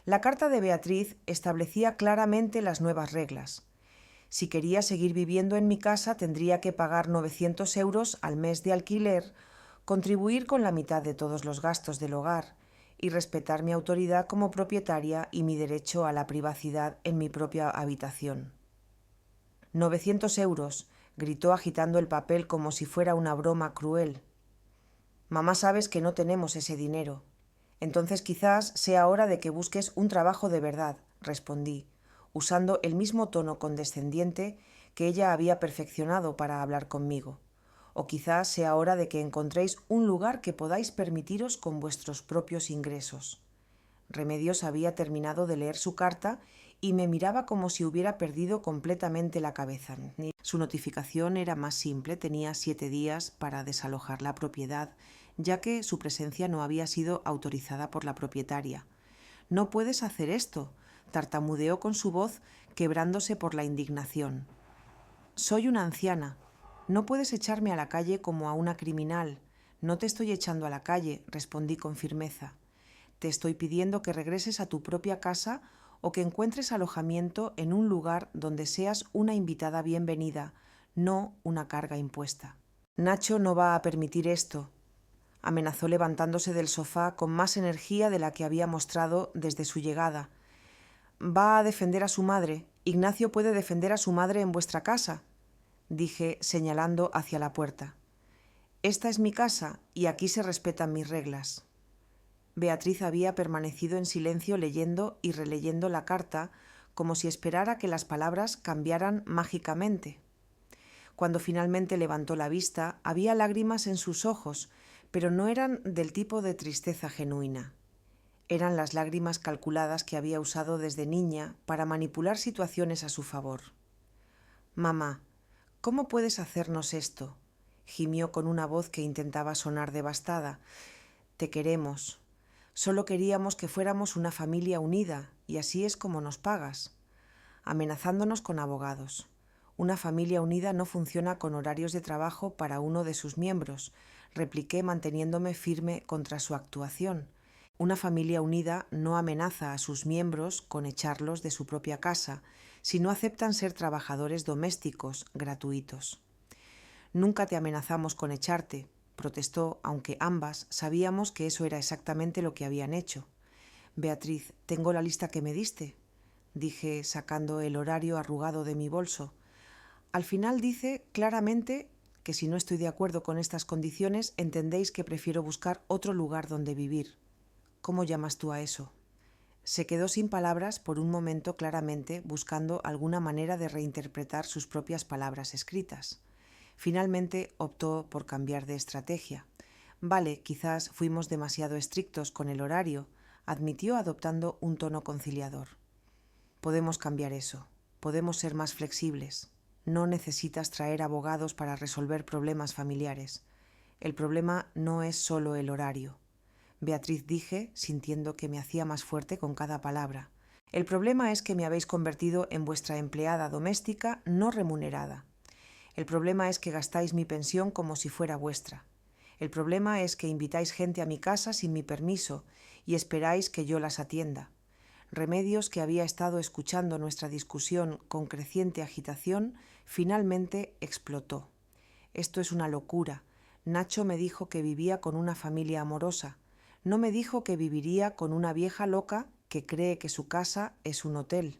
La carta de Beatriz establecía claramente las nuevas reglas. Si quería seguir viviendo en mi casa, tendría que pagar 900 euros al mes de alquiler, contribuir con la mitad de todos los gastos del hogar y respetar mi autoridad como propietaria y mi derecho a la privacidad en mi propia habitación. 900 euros, gritó agitando el papel como si fuera una broma cruel. Mamá, sabes que no tenemos ese dinero. Entonces quizás sea hora de que busques un trabajo de verdad, respondí, usando el mismo tono condescendiente que ella había perfeccionado para hablar conmigo. O quizás sea hora de que encontréis un lugar que podáis permitiros con vuestros propios ingresos. Remedios había terminado de leer su carta y me miraba como si hubiera perdido completamente la cabeza. Su notificación era más simple, tenía 7 días para desalojar la propiedad, ya que su presencia no había sido autorizada por la propietaria. «No puedes hacer esto», tartamudeó con su voz, quebrándose por la indignación. «Soy una anciana. No puedes echarme a la calle como a una criminal». «No te estoy echando a la calle», respondí con firmeza. «Te estoy pidiendo que regreses a tu propia casa o que encuentres alojamiento en un lugar donde seas una invitada bienvenida, no una carga impuesta». «Nacho no va a permitir esto», amenazó levantándose del sofá con más energía de la que había mostrado desde su llegada. «Va a defender a su madre. Ignacio puede defender a su madre en vuestra casa», dije señalando hacia la puerta. «Esta es mi casa y aquí se respetan mis reglas». Beatriz había permanecido en silencio leyendo y releyendo la carta como si esperara que las palabras cambiaran mágicamente. Cuando finalmente levantó la vista, había lágrimas en sus ojos, pero no eran del tipo de tristeza genuina. Eran las lágrimas calculadas que había usado desde niña para manipular situaciones a su favor. «Mamá, ¿cómo puedes hacernos esto?», gimió con una voz que intentaba sonar devastada. «Te queremos. Solo queríamos que fuéramos una familia unida, y así es como nos pagas», amenazándonos con abogados. «Una familia unida no funciona con horarios de trabajo para uno de sus miembros», repliqué manteniéndome firme contra su actuación. «Una familia unida no amenaza a sus miembros con echarlos de su propia casa si no aceptan ser trabajadores domésticos gratuitos». «Nunca te amenazamos con echarte», protestó, aunque ambas sabíamos que eso era exactamente lo que habían hecho. «Beatriz, tengo la lista que me diste», dije sacando el horario arrugado de mi bolso. «Al final dice claramente que si no estoy de acuerdo con estas condiciones, entendéis que prefiero buscar otro lugar donde vivir. ¿Cómo llamas tú a eso?». Se quedó sin palabras por un momento, claramente buscando alguna manera de reinterpretar sus propias palabras escritas. Finalmente optó por cambiar de estrategia. «Vale, quizás fuimos demasiado estrictos con el horario», admitió adoptando un tono conciliador. «Podemos cambiar eso. Podemos ser más flexibles. No necesitas traer abogados para resolver problemas familiares. El problema no es solo el horario», Beatriz, dije, sintiendo que me hacía más fuerte con cada palabra. «El problema es que me habéis convertido en vuestra empleada doméstica no remunerada. El problema es que gastáis mi pensión como si fuera vuestra. El problema es que invitáis gente a mi casa sin mi permiso y esperáis que yo las atienda». Remedios, que había estado escuchando nuestra discusión con creciente agitación, finalmente explotó. «Esto es una locura. Nacho me dijo que vivía con una familia amorosa. No me dijo que viviría con una vieja loca que cree que su casa es un hotel».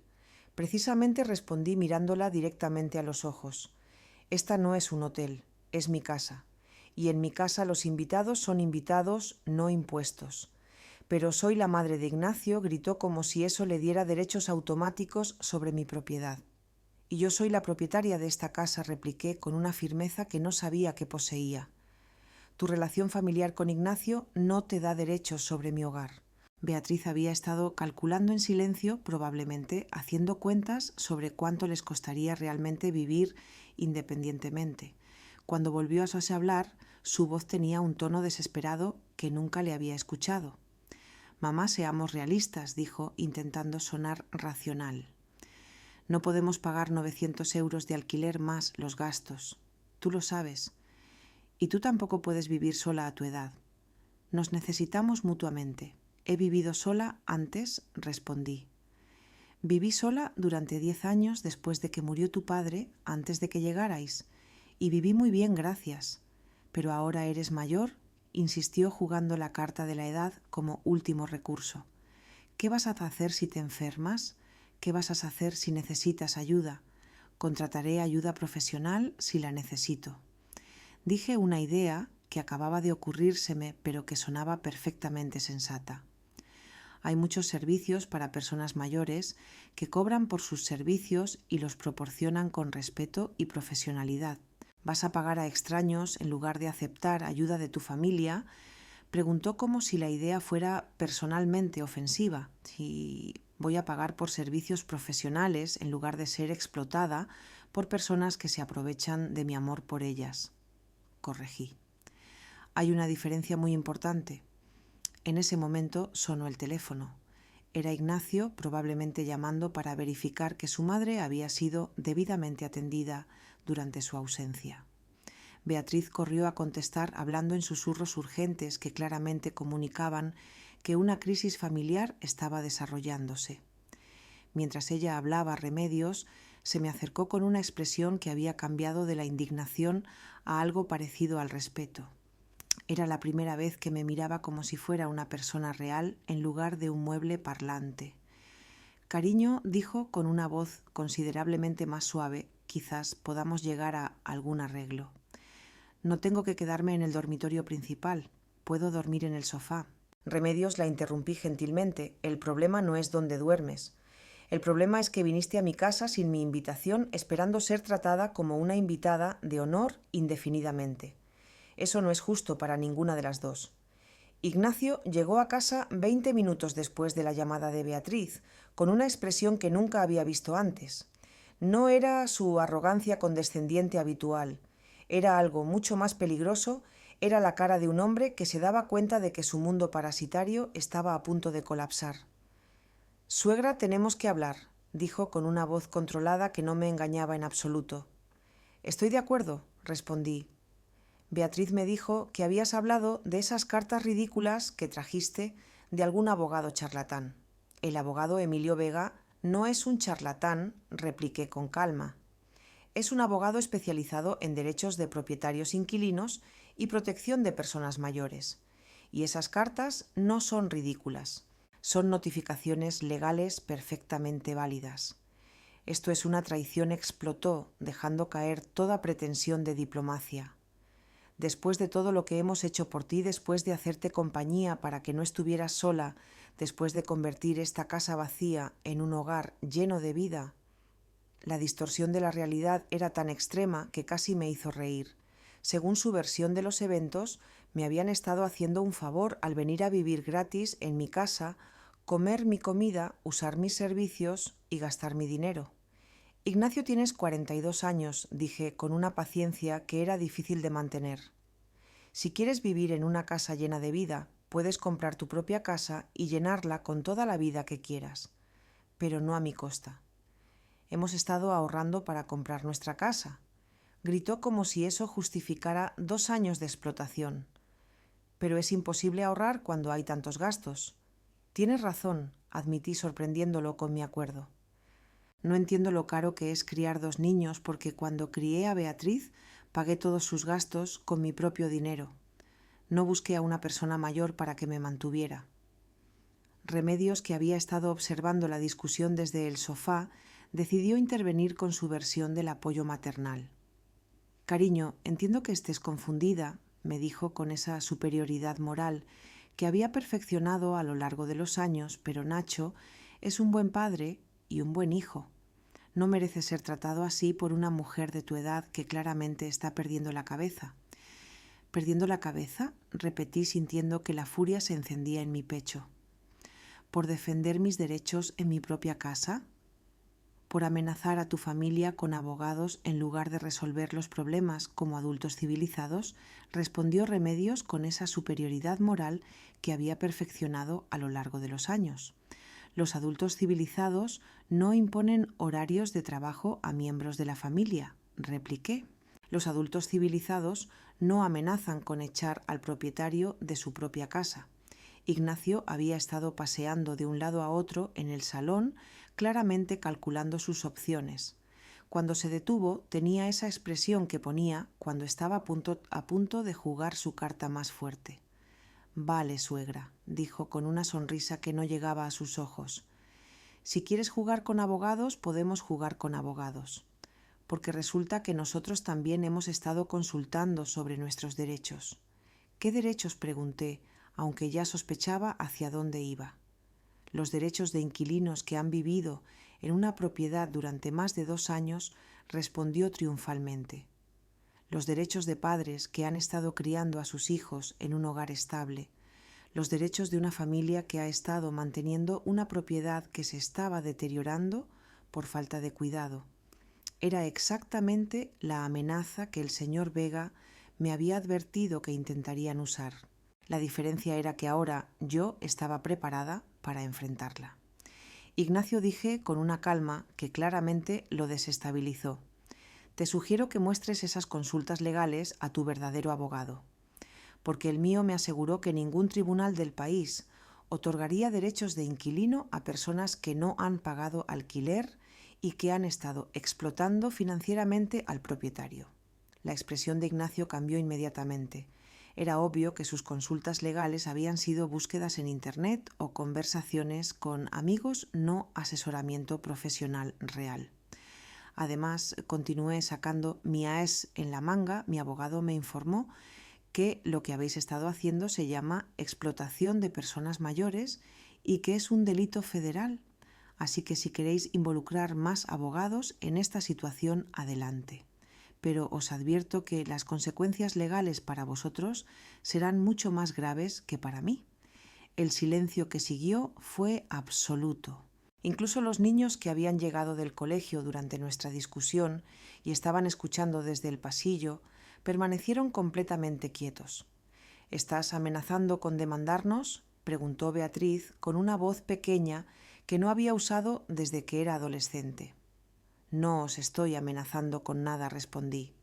Precisamente respondí mirándola directamente a los ojos. «Esta no es un hotel, es mi casa. Y en mi casa los invitados son invitados, no impuestos». «Pero soy la madre de Ignacio», gritó como si eso le diera derechos automáticos sobre mi propiedad. «Y yo soy la propietaria de esta casa», repliqué con una firmeza que no sabía que poseía. «Tu relación familiar con Ignacio no te da derechos sobre mi hogar». Beatriz había estado calculando en silencio, probablemente haciendo cuentas sobre cuánto les costaría realmente vivir independientemente. Cuando volvió a oírse hablar, su voz tenía un tono desesperado que nunca le había escuchado. «Mamá, seamos realistas», dijo, intentando sonar racional. «No podemos pagar 900 euros de alquiler más los gastos. Tú lo sabes. Y tú tampoco puedes vivir sola a tu edad. Nos necesitamos mutuamente. He vivido sola antes», respondí. «Viví sola durante 10 años después de que murió tu padre, antes de que llegarais, y viví muy bien, gracias. Pero ahora eres mayor», insistió jugando la carta de la edad como último recurso. «¿Qué vas a hacer si te enfermas? ¿Qué vas a hacer si necesitas ayuda? Contrataré ayuda profesional si la necesito. Dije una idea que acababa de ocurrírseme, pero que sonaba perfectamente sensata. Hay muchos servicios para personas mayores que cobran por sus servicios y los proporcionan con respeto y profesionalidad. ¿Vas a pagar a extraños en lugar de aceptar ayuda de tu familia? Preguntó como si la idea fuera personalmente ofensiva. Si voy a pagar por servicios profesionales en lugar de ser explotada por personas que se aprovechan de mi amor por ellas. Corregí. Hay una diferencia muy importante. En ese momento sonó el teléfono. Era Ignacio, probablemente llamando para verificar que su madre había sido debidamente atendida durante su ausencia. Beatriz corrió a contestar hablando en susurros urgentes que claramente comunicaban que una crisis familiar estaba desarrollándose. Mientras ella hablaba Remedios, se me acercó con una expresión que había cambiado de la indignación a algo parecido al respeto. Era la primera vez que me miraba como si fuera una persona real en lugar de un mueble parlante. Cariño, dijo con una voz considerablemente más suave, quizás podamos llegar a algún arreglo. No tengo que quedarme en el dormitorio principal. Puedo dormir en el sofá. Remedios, la interrumpí gentilmente. El problema no es dónde duermes. El problema es que viniste a mi casa sin mi invitación, esperando ser tratada como una invitada de honor indefinidamente. Eso no es justo para ninguna de las dos. Ignacio llegó a casa 20 minutos después de la llamada de Beatriz, con una expresión que nunca había visto antes. No era su arrogancia condescendiente habitual. Era algo mucho más peligroso, era la cara de un hombre que se daba cuenta de que su mundo parasitario estaba a punto de colapsar. «Suegra, tenemos que hablar», dijo con una voz controlada que no me engañaba en absoluto. «Estoy de acuerdo», respondí. Beatriz me dijo que habías hablado de esas cartas ridículas que trajiste de algún abogado charlatán. El abogado Emilio Vega no es un charlatán, repliqué con calma. Es un abogado especializado en derechos de propietarios inquilinos y protección de personas mayores. Y esas cartas no son ridículas. Son notificaciones legales perfectamente válidas. Esto es una traición, explotó, dejando caer toda pretensión de diplomacia. Después de todo lo que hemos hecho por ti, después de hacerte compañía para que no estuvieras sola, después de convertir esta casa vacía en un hogar lleno de vida. La distorsión de la realidad era tan extrema que casi me hizo reír. Según su versión de los eventos, me habían estado haciendo un favor al venir a vivir gratis en mi casa, comer mi comida, usar mis servicios y gastar mi dinero. Ignacio, tienes 42 años, dije con una paciencia que era difícil de mantener. Si quieres vivir en una casa llena de vida, puedes comprar tu propia casa y llenarla con toda la vida que quieras, pero no a mi costa. Hemos estado ahorrando para comprar nuestra casa. Gritó como si eso justificara 2 años de explotación. Pero es imposible ahorrar cuando hay tantos gastos. Tienes razón, admití sorprendiéndolo con mi acuerdo. No entiendo lo caro que es criar 2 niños porque cuando crié a Beatriz pagué todos sus gastos con mi propio dinero. No busqué a una persona mayor para que me mantuviera. Remedios, que había estado observando la discusión desde el sofá, decidió intervenir con su versión del apoyo maternal. «Cariño, entiendo que estés confundida», me dijo con esa superioridad moral que había perfeccionado a lo largo de los años, pero Nacho es un buen padre y un buen hijo. No merece ser tratado así por una mujer de tu edad que claramente está perdiendo la cabeza. ¿Perdiendo la cabeza?, repetí sintiendo que la furia se encendía en mi pecho. ¿Por defender mis derechos en mi propia casa? ¿Por amenazar a tu familia con abogados en lugar de resolver los problemas como adultos civilizados?, respondió Remedios con esa superioridad moral que había perfeccionado a lo largo de los años. Los adultos civilizados no imponen horarios de trabajo a miembros de la familia, repliqué. Los adultos civilizados no amenazan con echar al propietario de su propia casa. Ignacio había estado paseando de un lado a otro en el salón, claramente calculando sus opciones. Cuando se detuvo, tenía esa expresión que ponía cuando estaba a punto de jugar su carta más fuerte. «Vale, suegra», dijo con una sonrisa que no llegaba a sus ojos. «Si quieres jugar con abogados, podemos jugar con abogados. porque resulta que nosotros también hemos estado consultando sobre nuestros derechos. ¿Qué derechos?, pregunté, aunque ya sospechaba hacia dónde iba. Los derechos de inquilinos que han vivido en una propiedad durante más de 2 años, respondió triunfalmente. Los derechos de padres que han estado criando a sus hijos en un hogar estable. Los derechos de una familia que ha estado manteniendo una propiedad que se estaba deteriorando por falta de cuidado. Era exactamente la amenaza que el señor Vega me había advertido que intentarían usar. La diferencia era que ahora yo estaba preparada para enfrentarla. Ignacio, dije con una calma que claramente lo desestabilizó. Te sugiero que muestres esas consultas legales a tu verdadero abogado, porque el mío me aseguró que ningún tribunal del país otorgaría derechos de inquilino a personas que no han pagado alquiler y que han estado explotando financieramente al propietario. La expresión de Ignacio cambió inmediatamente. Era obvio que sus consultas legales habían sido búsquedas en Internet o conversaciones con amigos, no asesoramiento profesional real. Además, continué sacando mi AES en la manga. Mi abogado me informó que lo que habéis estado haciendo se llama explotación de personas mayores y que es un delito federal. Así que si queréis involucrar más abogados en esta situación, adelante. Pero os advierto que las consecuencias legales para vosotros serán mucho más graves que para mí. El silencio que siguió fue absoluto. Incluso los niños que habían llegado del colegio durante nuestra discusión y estaban escuchando desde el pasillo, permanecieron completamente quietos. ¿Estás amenazando con demandarnos?, preguntó Beatriz con una voz pequeña que no había usado desde que era adolescente. No os estoy amenazando con nada, respondí.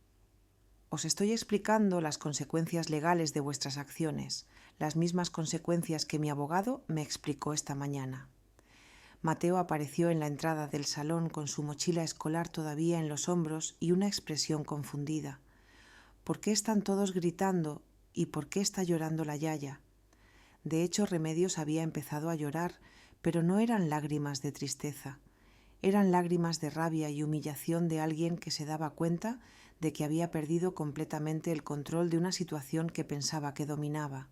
Os estoy explicando las consecuencias legales de vuestras acciones, las mismas consecuencias que mi abogado me explicó esta mañana. Mateo apareció en la entrada del salón con su mochila escolar todavía en los hombros y una expresión confundida. ¿Por qué están todos gritando y por qué está llorando la yaya? De hecho, Remedios había empezado a llorar, pero no eran lágrimas de tristeza. Eran lágrimas de rabia y humillación de alguien que se daba cuenta de que había perdido completamente el control de una situación que pensaba que dominaba.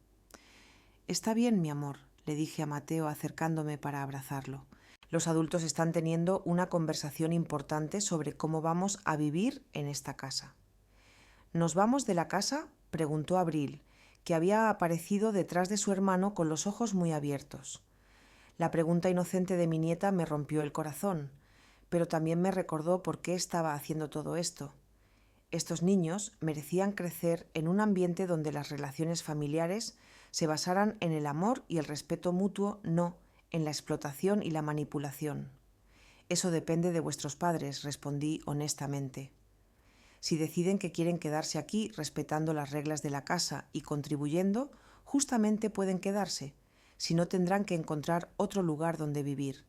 «Está bien, mi amor», le dije a Mateo acercándome para abrazarlo. «Los adultos están teniendo una conversación importante sobre cómo vamos a vivir en esta casa». «¿Nos vamos de la casa?», preguntó Abril, que había aparecido detrás de su hermano con los ojos muy abiertos. La pregunta inocente de mi nieta me rompió el corazón, pero también me recordó por qué estaba haciendo todo esto. Estos niños merecían crecer en un ambiente donde las relaciones familiares se basaran en el amor y el respeto mutuo, no en la explotación y la manipulación. Eso depende de vuestros padres, respondí honestamente. Si deciden que quieren quedarse aquí respetando las reglas de la casa y contribuyendo, justamente pueden quedarse. Si no, tendrán que encontrar otro lugar donde vivir.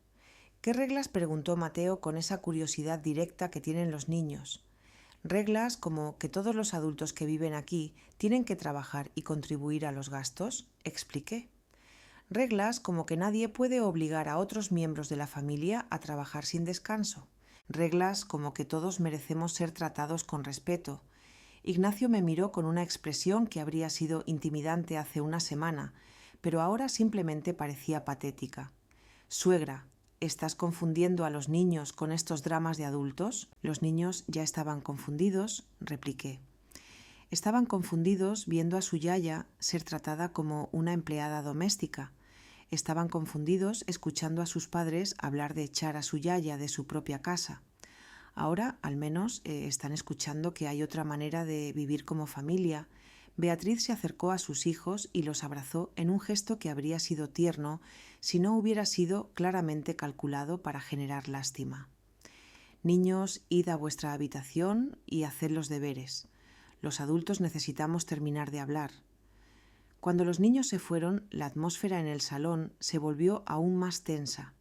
¿Qué reglas?, preguntó Mateo con esa curiosidad directa que tienen los niños. Reglas como que todos los adultos que viven aquí tienen que trabajar y contribuir a los gastos, expliqué. Reglas como que nadie puede obligar a otros miembros de la familia a trabajar sin descanso. Reglas como que todos merecemos ser tratados con respeto. Ignacio me miró con una expresión que habría sido intimidante hace una semana, pero ahora simplemente parecía patética. «Suegra, ¿estás confundiendo a los niños con estos dramas de adultos?» «Los niños ya estaban confundidos», repliqué. Estaban confundidos viendo a su yaya ser tratada como una empleada doméstica. Estaban confundidos escuchando a sus padres hablar de echar a su yaya de su propia casa. Ahora, al menos, están escuchando que hay otra manera de vivir como familia. Beatriz se acercó a sus hijos y los abrazó en un gesto que habría sido tierno si no hubiera sido claramente calculado para generar lástima. «Niños, id a vuestra habitación y haced los deberes. Los adultos necesitamos terminar de hablar». Cuando los niños se fueron, la atmósfera en el salón se volvió aún más tensa.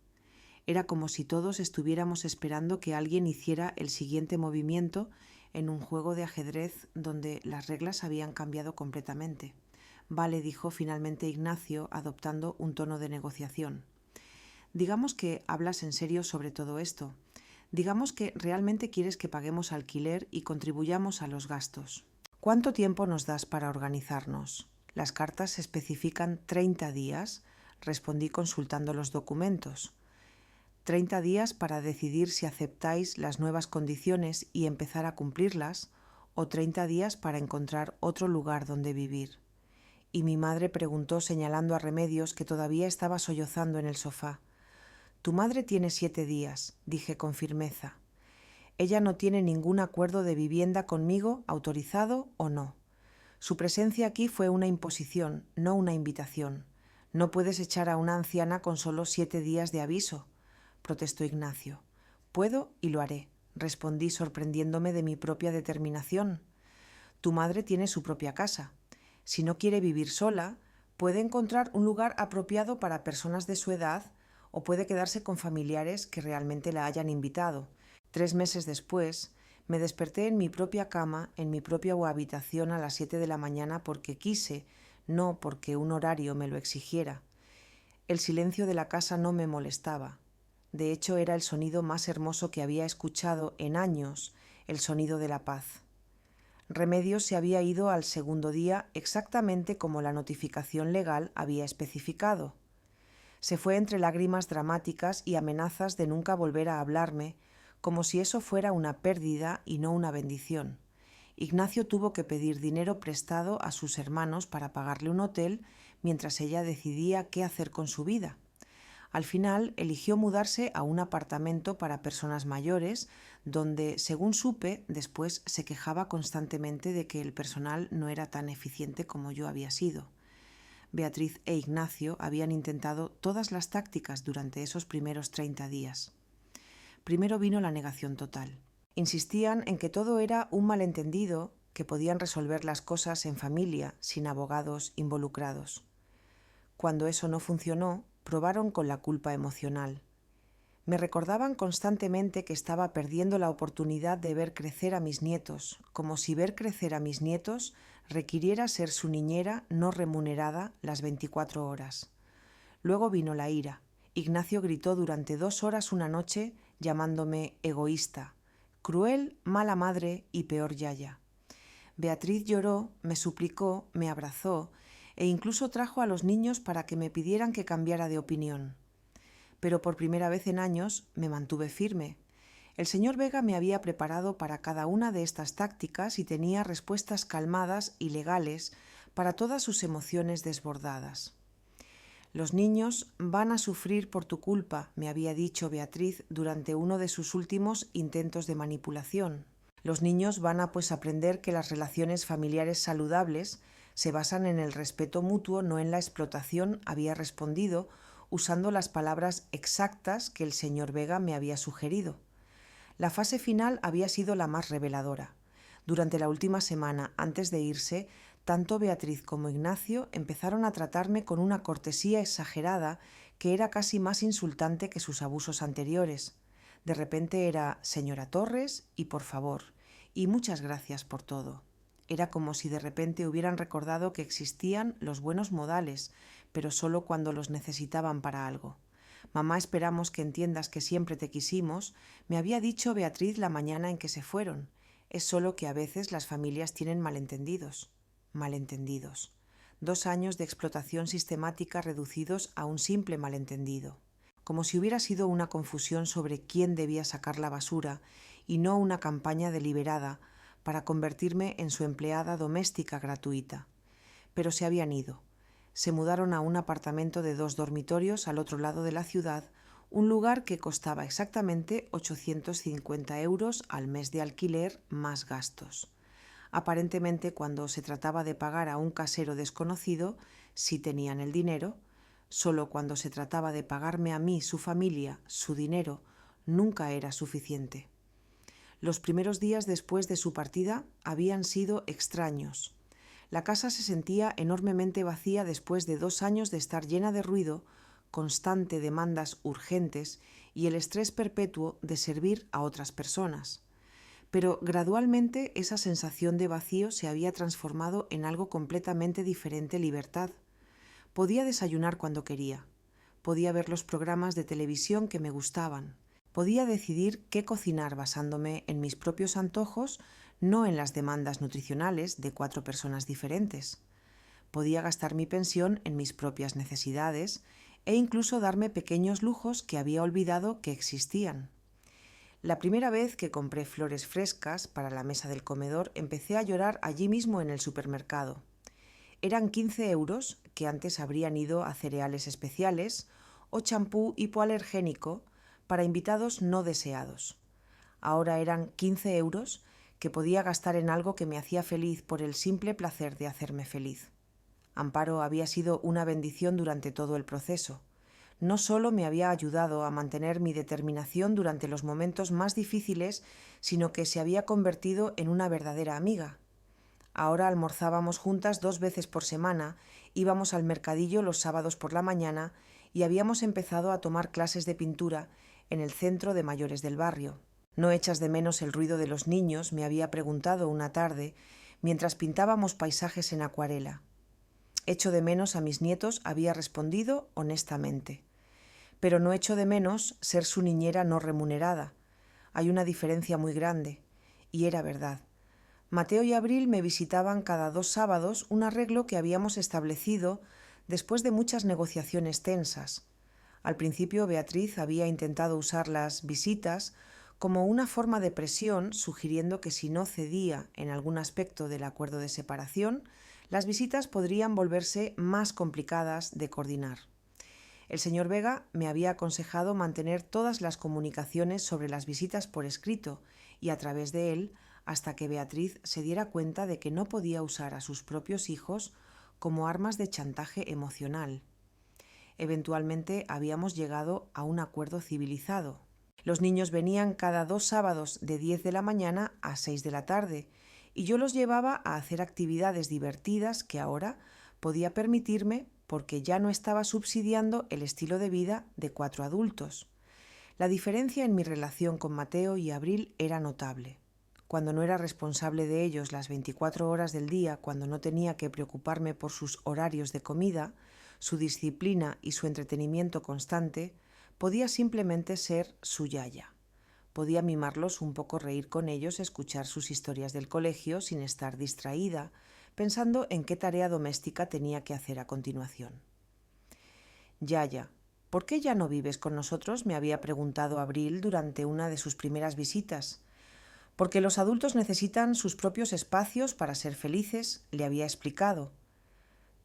Era como si todos estuviéramos esperando que alguien hiciera el siguiente movimiento en un juego de ajedrez donde las reglas habían cambiado completamente. «Vale», dijo finalmente Ignacio, adoptando un tono de negociación. «Digamos que hablas en serio sobre todo esto. Digamos que realmente quieres que paguemos alquiler y contribuyamos a los gastos. ¿Cuánto tiempo nos das para organizarnos? Las cartas especifican 30 días, respondí consultando los documentos. 30 días para decidir si aceptáis las nuevas condiciones y empezar a cumplirlas, o 30 días para encontrar otro lugar donde vivir. Y mi madre preguntó señalando a Remedios, que todavía estaba sollozando en el sofá. Tu madre tiene 7 días, dije con firmeza. Ella no tiene ningún acuerdo de vivienda conmigo, autorizado o no. Su presencia aquí fue una imposición, no una invitación. No puedes echar a una anciana con solo 7 días de aviso, protestó Ignacio. Puedo y lo haré, respondí sorprendiéndome de mi propia determinación. Tu madre tiene su propia casa. Si no quiere vivir sola, puede encontrar un lugar apropiado para personas de su edad o puede quedarse con familiares que realmente la hayan invitado. 3 meses después, me desperté en mi propia cama, en mi propia habitación a las 7 de la mañana porque quise, no porque un horario me lo exigiera. El silencio de la casa no me molestaba. De hecho, era el sonido más hermoso que había escuchado en años, el sonido de la paz. Remedios se había ido al segundo día exactamente como la notificación legal había especificado. Se fue entre lágrimas dramáticas y amenazas de nunca volver a hablarme, como si eso fuera una pérdida y no una bendición. Ignacio tuvo que pedir dinero prestado a sus hermanos para pagarle un hotel mientras ella decidía qué hacer con su vida. Al final eligió mudarse a un apartamento para personas mayores, donde, según supe, después se quejaba constantemente de que el personal no era tan eficiente como yo había sido. Beatriz e Ignacio habían intentado todas las tácticas durante esos primeros 30 días. Primero vino la negación total. Insistían en que todo era un malentendido, que podían resolver las cosas en familia, sin abogados involucrados. Cuando eso no funcionó, probaron con la culpa emocional. Me recordaban constantemente que estaba perdiendo la oportunidad de ver crecer a mis nietos, como si ver crecer a mis nietos requiriera ser su niñera no remunerada las 24 horas. Luego vino la ira. Ignacio gritó durante 2 horas una noche llamándome egoísta, cruel, mala madre y peor yaya. Beatriz lloró, me suplicó, me abrazó e incluso trajo a los niños para que me pidieran que cambiara de opinión. Pero por primera vez en años me mantuve firme. El señor Vega me había preparado para cada una de estas tácticas y tenía respuestas calmadas y legales para todas sus emociones desbordadas. Los niños van a sufrir por tu culpa, me había dicho Beatriz durante uno de sus últimos intentos de manipulación. Los niños van a aprender que las relaciones familiares saludables se basan en el respeto mutuo, no en la explotación, había respondido, usando las palabras exactas que el señor Vega me había sugerido. La fase final había sido la más reveladora. Durante la última semana, antes de irse, tanto Beatriz como Ignacio empezaron a tratarme con una cortesía exagerada que era casi más insultante que sus abusos anteriores. De repente era «Señora Torres» y «por favor», y «muchas gracias por todo». Era como si de repente hubieran recordado que existían los buenos modales, pero solo cuando los necesitaban para algo. «Mamá, esperamos que entiendas que siempre te quisimos», me había dicho Beatriz la mañana en que se fueron. Es solo que a veces las familias tienen malentendidos. 2 años de explotación sistemática reducidos a un simple malentendido. Como si hubiera sido una confusión sobre quién debía sacar la basura y no una campaña deliberada para convertirme en su empleada doméstica gratuita. Pero se habían ido. Se mudaron a un apartamento de 2 dormitorios al otro lado de la ciudad, un lugar que costaba exactamente 850 euros al mes de alquiler más gastos. Aparentemente, cuando se trataba de pagar a un casero desconocido, sí tenían el dinero. Solo cuando se trataba de pagarme a mí, su familia, su dinero, nunca era suficiente. Los primeros días después de su partida habían sido extraños. La casa se sentía enormemente vacía después de 2 años de estar llena de ruido, constante demandas urgentes y el estrés perpetuo de servir a otras personas. Pero gradualmente esa sensación de vacío se había transformado en algo completamente diferente: libertad. Podía desayunar cuando quería. Podía ver los programas de televisión que me gustaban. podía decidir qué cocinar basándome en mis propios antojos, no en las demandas nutricionales de 4 personas diferentes. Podía gastar mi pensión en mis propias necesidades e incluso darme pequeños lujos que había olvidado que existían. La primera vez que compré flores frescas para la mesa del comedor empecé a llorar allí mismo en el supermercado. Eran 15 euros que antes habrían ido a cereales especiales o champú hipoalergénico para invitados no deseados. Ahora eran 15 euros que podía gastar en algo que me hacía feliz por el simple placer de hacerme feliz. Amparo había sido una bendición durante todo el proceso. No solo me había ayudado a mantener mi determinación durante los momentos más difíciles, sino que se había convertido en una verdadera amiga. Ahora almorzábamos juntas 2 veces por semana, íbamos al mercadillo los sábados por la mañana y habíamos empezado a tomar clases de pintura en el centro de mayores del barrio. ¿No echas de menos el ruido de los niños?, me había preguntado una tarde, mientras pintábamos paisajes en acuarela. Echo de menos a mis nietos, había respondido honestamente. Pero no echo de menos ser su niñera no remunerada. Hay una diferencia muy grande. Y era verdad. Mateo y Abril me visitaban cada 2 sábados, un arreglo que habíamos establecido después de muchas negociaciones tensas. Al principio Beatriz había intentado usar las visitas como una forma de presión, sugiriendo que si no cedía en algún aspecto del acuerdo de separación, las visitas podrían volverse más complicadas de coordinar. El señor Vega me había aconsejado mantener todas las comunicaciones sobre las visitas por escrito y a través de él hasta que Beatriz se diera cuenta de que no podía usar a sus propios hijos como armas de chantaje emocional. Eventualmente habíamos llegado a un acuerdo civilizado. Los niños venían cada 2 sábados de 10 de la mañana a 6 de la tarde y yo los llevaba a hacer actividades divertidas que ahora podía permitirme porque ya no estaba subsidiando el estilo de vida de 4 adultos. La diferencia en mi relación con Mateo y Abril era notable. Cuando no era responsable de ellos las 24 horas del día, cuando no tenía que preocuparme por sus horarios de comida, su disciplina y su entretenimiento constante, podía simplemente ser su yaya. Podía mimarlos un poco, reír con ellos, escuchar sus historias del colegio sin estar distraída, pensando en qué tarea doméstica tenía que hacer a continuación. Yaya, ¿por qué ya no vives con nosotros?, me había preguntado Abril durante una de sus primeras visitas. Porque los adultos necesitan sus propios espacios para ser felices, le había explicado.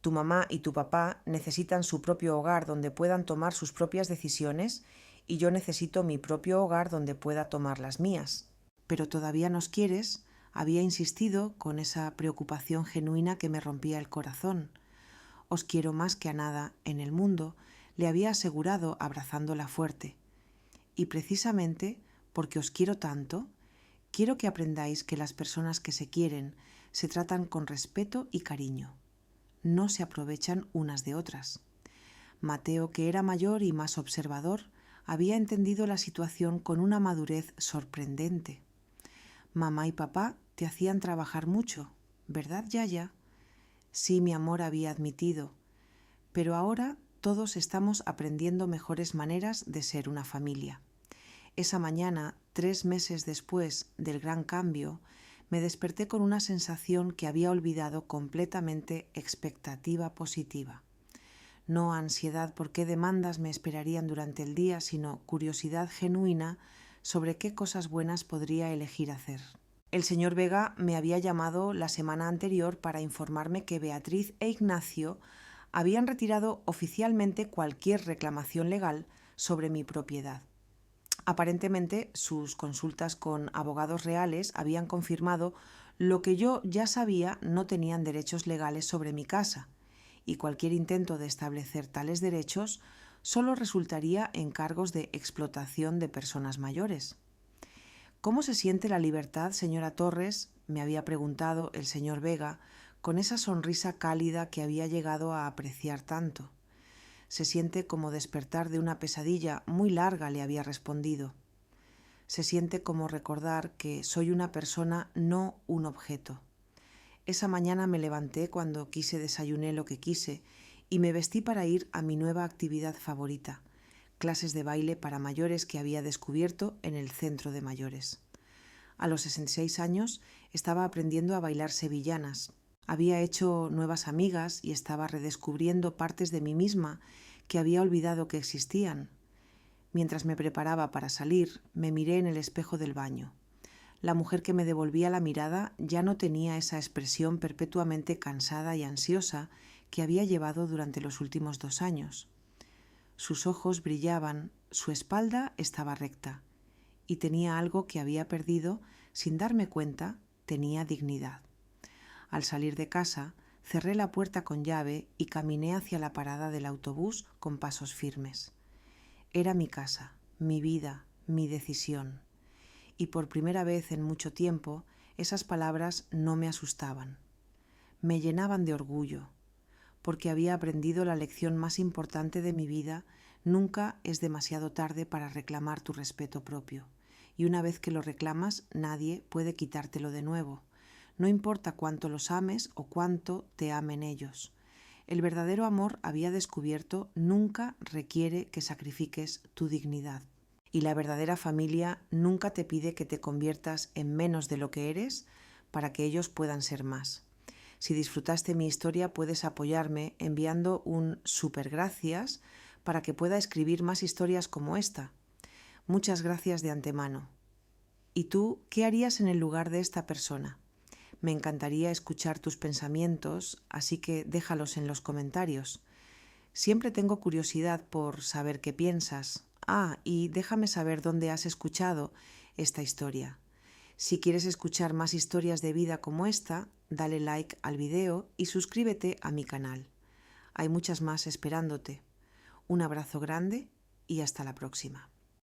Tu mamá y tu papá necesitan su propio hogar donde puedan tomar sus propias decisiones y yo necesito mi propio hogar donde pueda tomar las mías. Pero todavía nos quieres, había insistido con esa preocupación genuina que me rompía el corazón. Os quiero más que a nada en el mundo, le había asegurado abrazándola fuerte. Y precisamente porque os quiero tanto, quiero que aprendáis que las personas que se quieren se tratan con respeto y cariño. No se aprovechan unas de otras. Mateo, que era mayor y más observador, había entendido la situación con una madurez sorprendente. Mamá y papá te hacían trabajar mucho, ¿verdad, Yaya? Sí, mi amor, había admitido. Pero ahora todos estamos aprendiendo mejores maneras de ser una familia. Esa mañana, 3 meses después del gran cambio, me desperté con una sensación que había olvidado completamente: expectativa positiva. No ansiedad por qué demandas me esperarían durante el día, sino curiosidad genuina sobre qué cosas buenas podría elegir hacer. El señor Vega me había llamado la semana anterior para informarme que Beatriz e Ignacio habían retirado oficialmente cualquier reclamación legal sobre mi propiedad. Aparentemente, sus consultas con abogados reales habían confirmado lo que yo ya sabía: no tenían derechos legales sobre mi casa, y cualquier intento de establecer tales derechos solo resultaría en cargos de explotación de personas mayores. ¿Cómo se siente la libertad, señora Torres?, me había preguntado el señor Vega, con esa sonrisa cálida que había llegado a apreciar tanto. Se siente como despertar de una pesadilla muy larga, le había respondido. Se siente como recordar que soy una persona, no un objeto. Esa mañana me levanté cuando quise, desayuné lo que quise y me vestí para ir a mi nueva actividad favorita, clases de baile para mayores que había descubierto en el centro de mayores. A los 66 años estaba aprendiendo a bailar sevillanas. Había hecho nuevas amigas y estaba redescubriendo partes de mí misma que había olvidado que existían. Mientras me preparaba para salir, me miré en el espejo del baño. La mujer que me devolvía la mirada ya no tenía esa expresión perpetuamente cansada y ansiosa que había llevado durante los últimos 2 años. Sus ojos brillaban, su espalda estaba recta y tenía algo que había perdido sin darme cuenta, tenía dignidad. Al salir de casa, cerré la puerta con llave y caminé hacia la parada del autobús con pasos firmes. Era mi casa, mi vida, mi decisión. Y por primera vez en mucho tiempo, esas palabras no me asustaban. Me llenaban de orgullo, porque había aprendido la lección más importante de mi vida: nunca es demasiado tarde para reclamar tu respeto propio. Y una vez que lo reclamas, nadie puede quitártelo de nuevo. No importa cuánto los ames o cuánto te amen ellos. El verdadero amor, había descubierto, nunca requiere que sacrifiques tu dignidad. Y la verdadera familia nunca te pide que te conviertas en menos de lo que eres para que ellos puedan ser más. Si disfrutaste mi historia, puedes apoyarme enviando un super gracias para que pueda escribir más historias como esta. Muchas gracias de antemano. ¿Y tú qué harías en el lugar de esta persona? Me encantaría escuchar tus pensamientos, así que déjalos en los comentarios. Siempre tengo curiosidad por saber qué piensas. Y déjame saber dónde has escuchado esta historia. Si quieres escuchar más historias de vida como esta, dale like al video y suscríbete a mi canal. Hay muchas más esperándote. Un abrazo grande y hasta la próxima.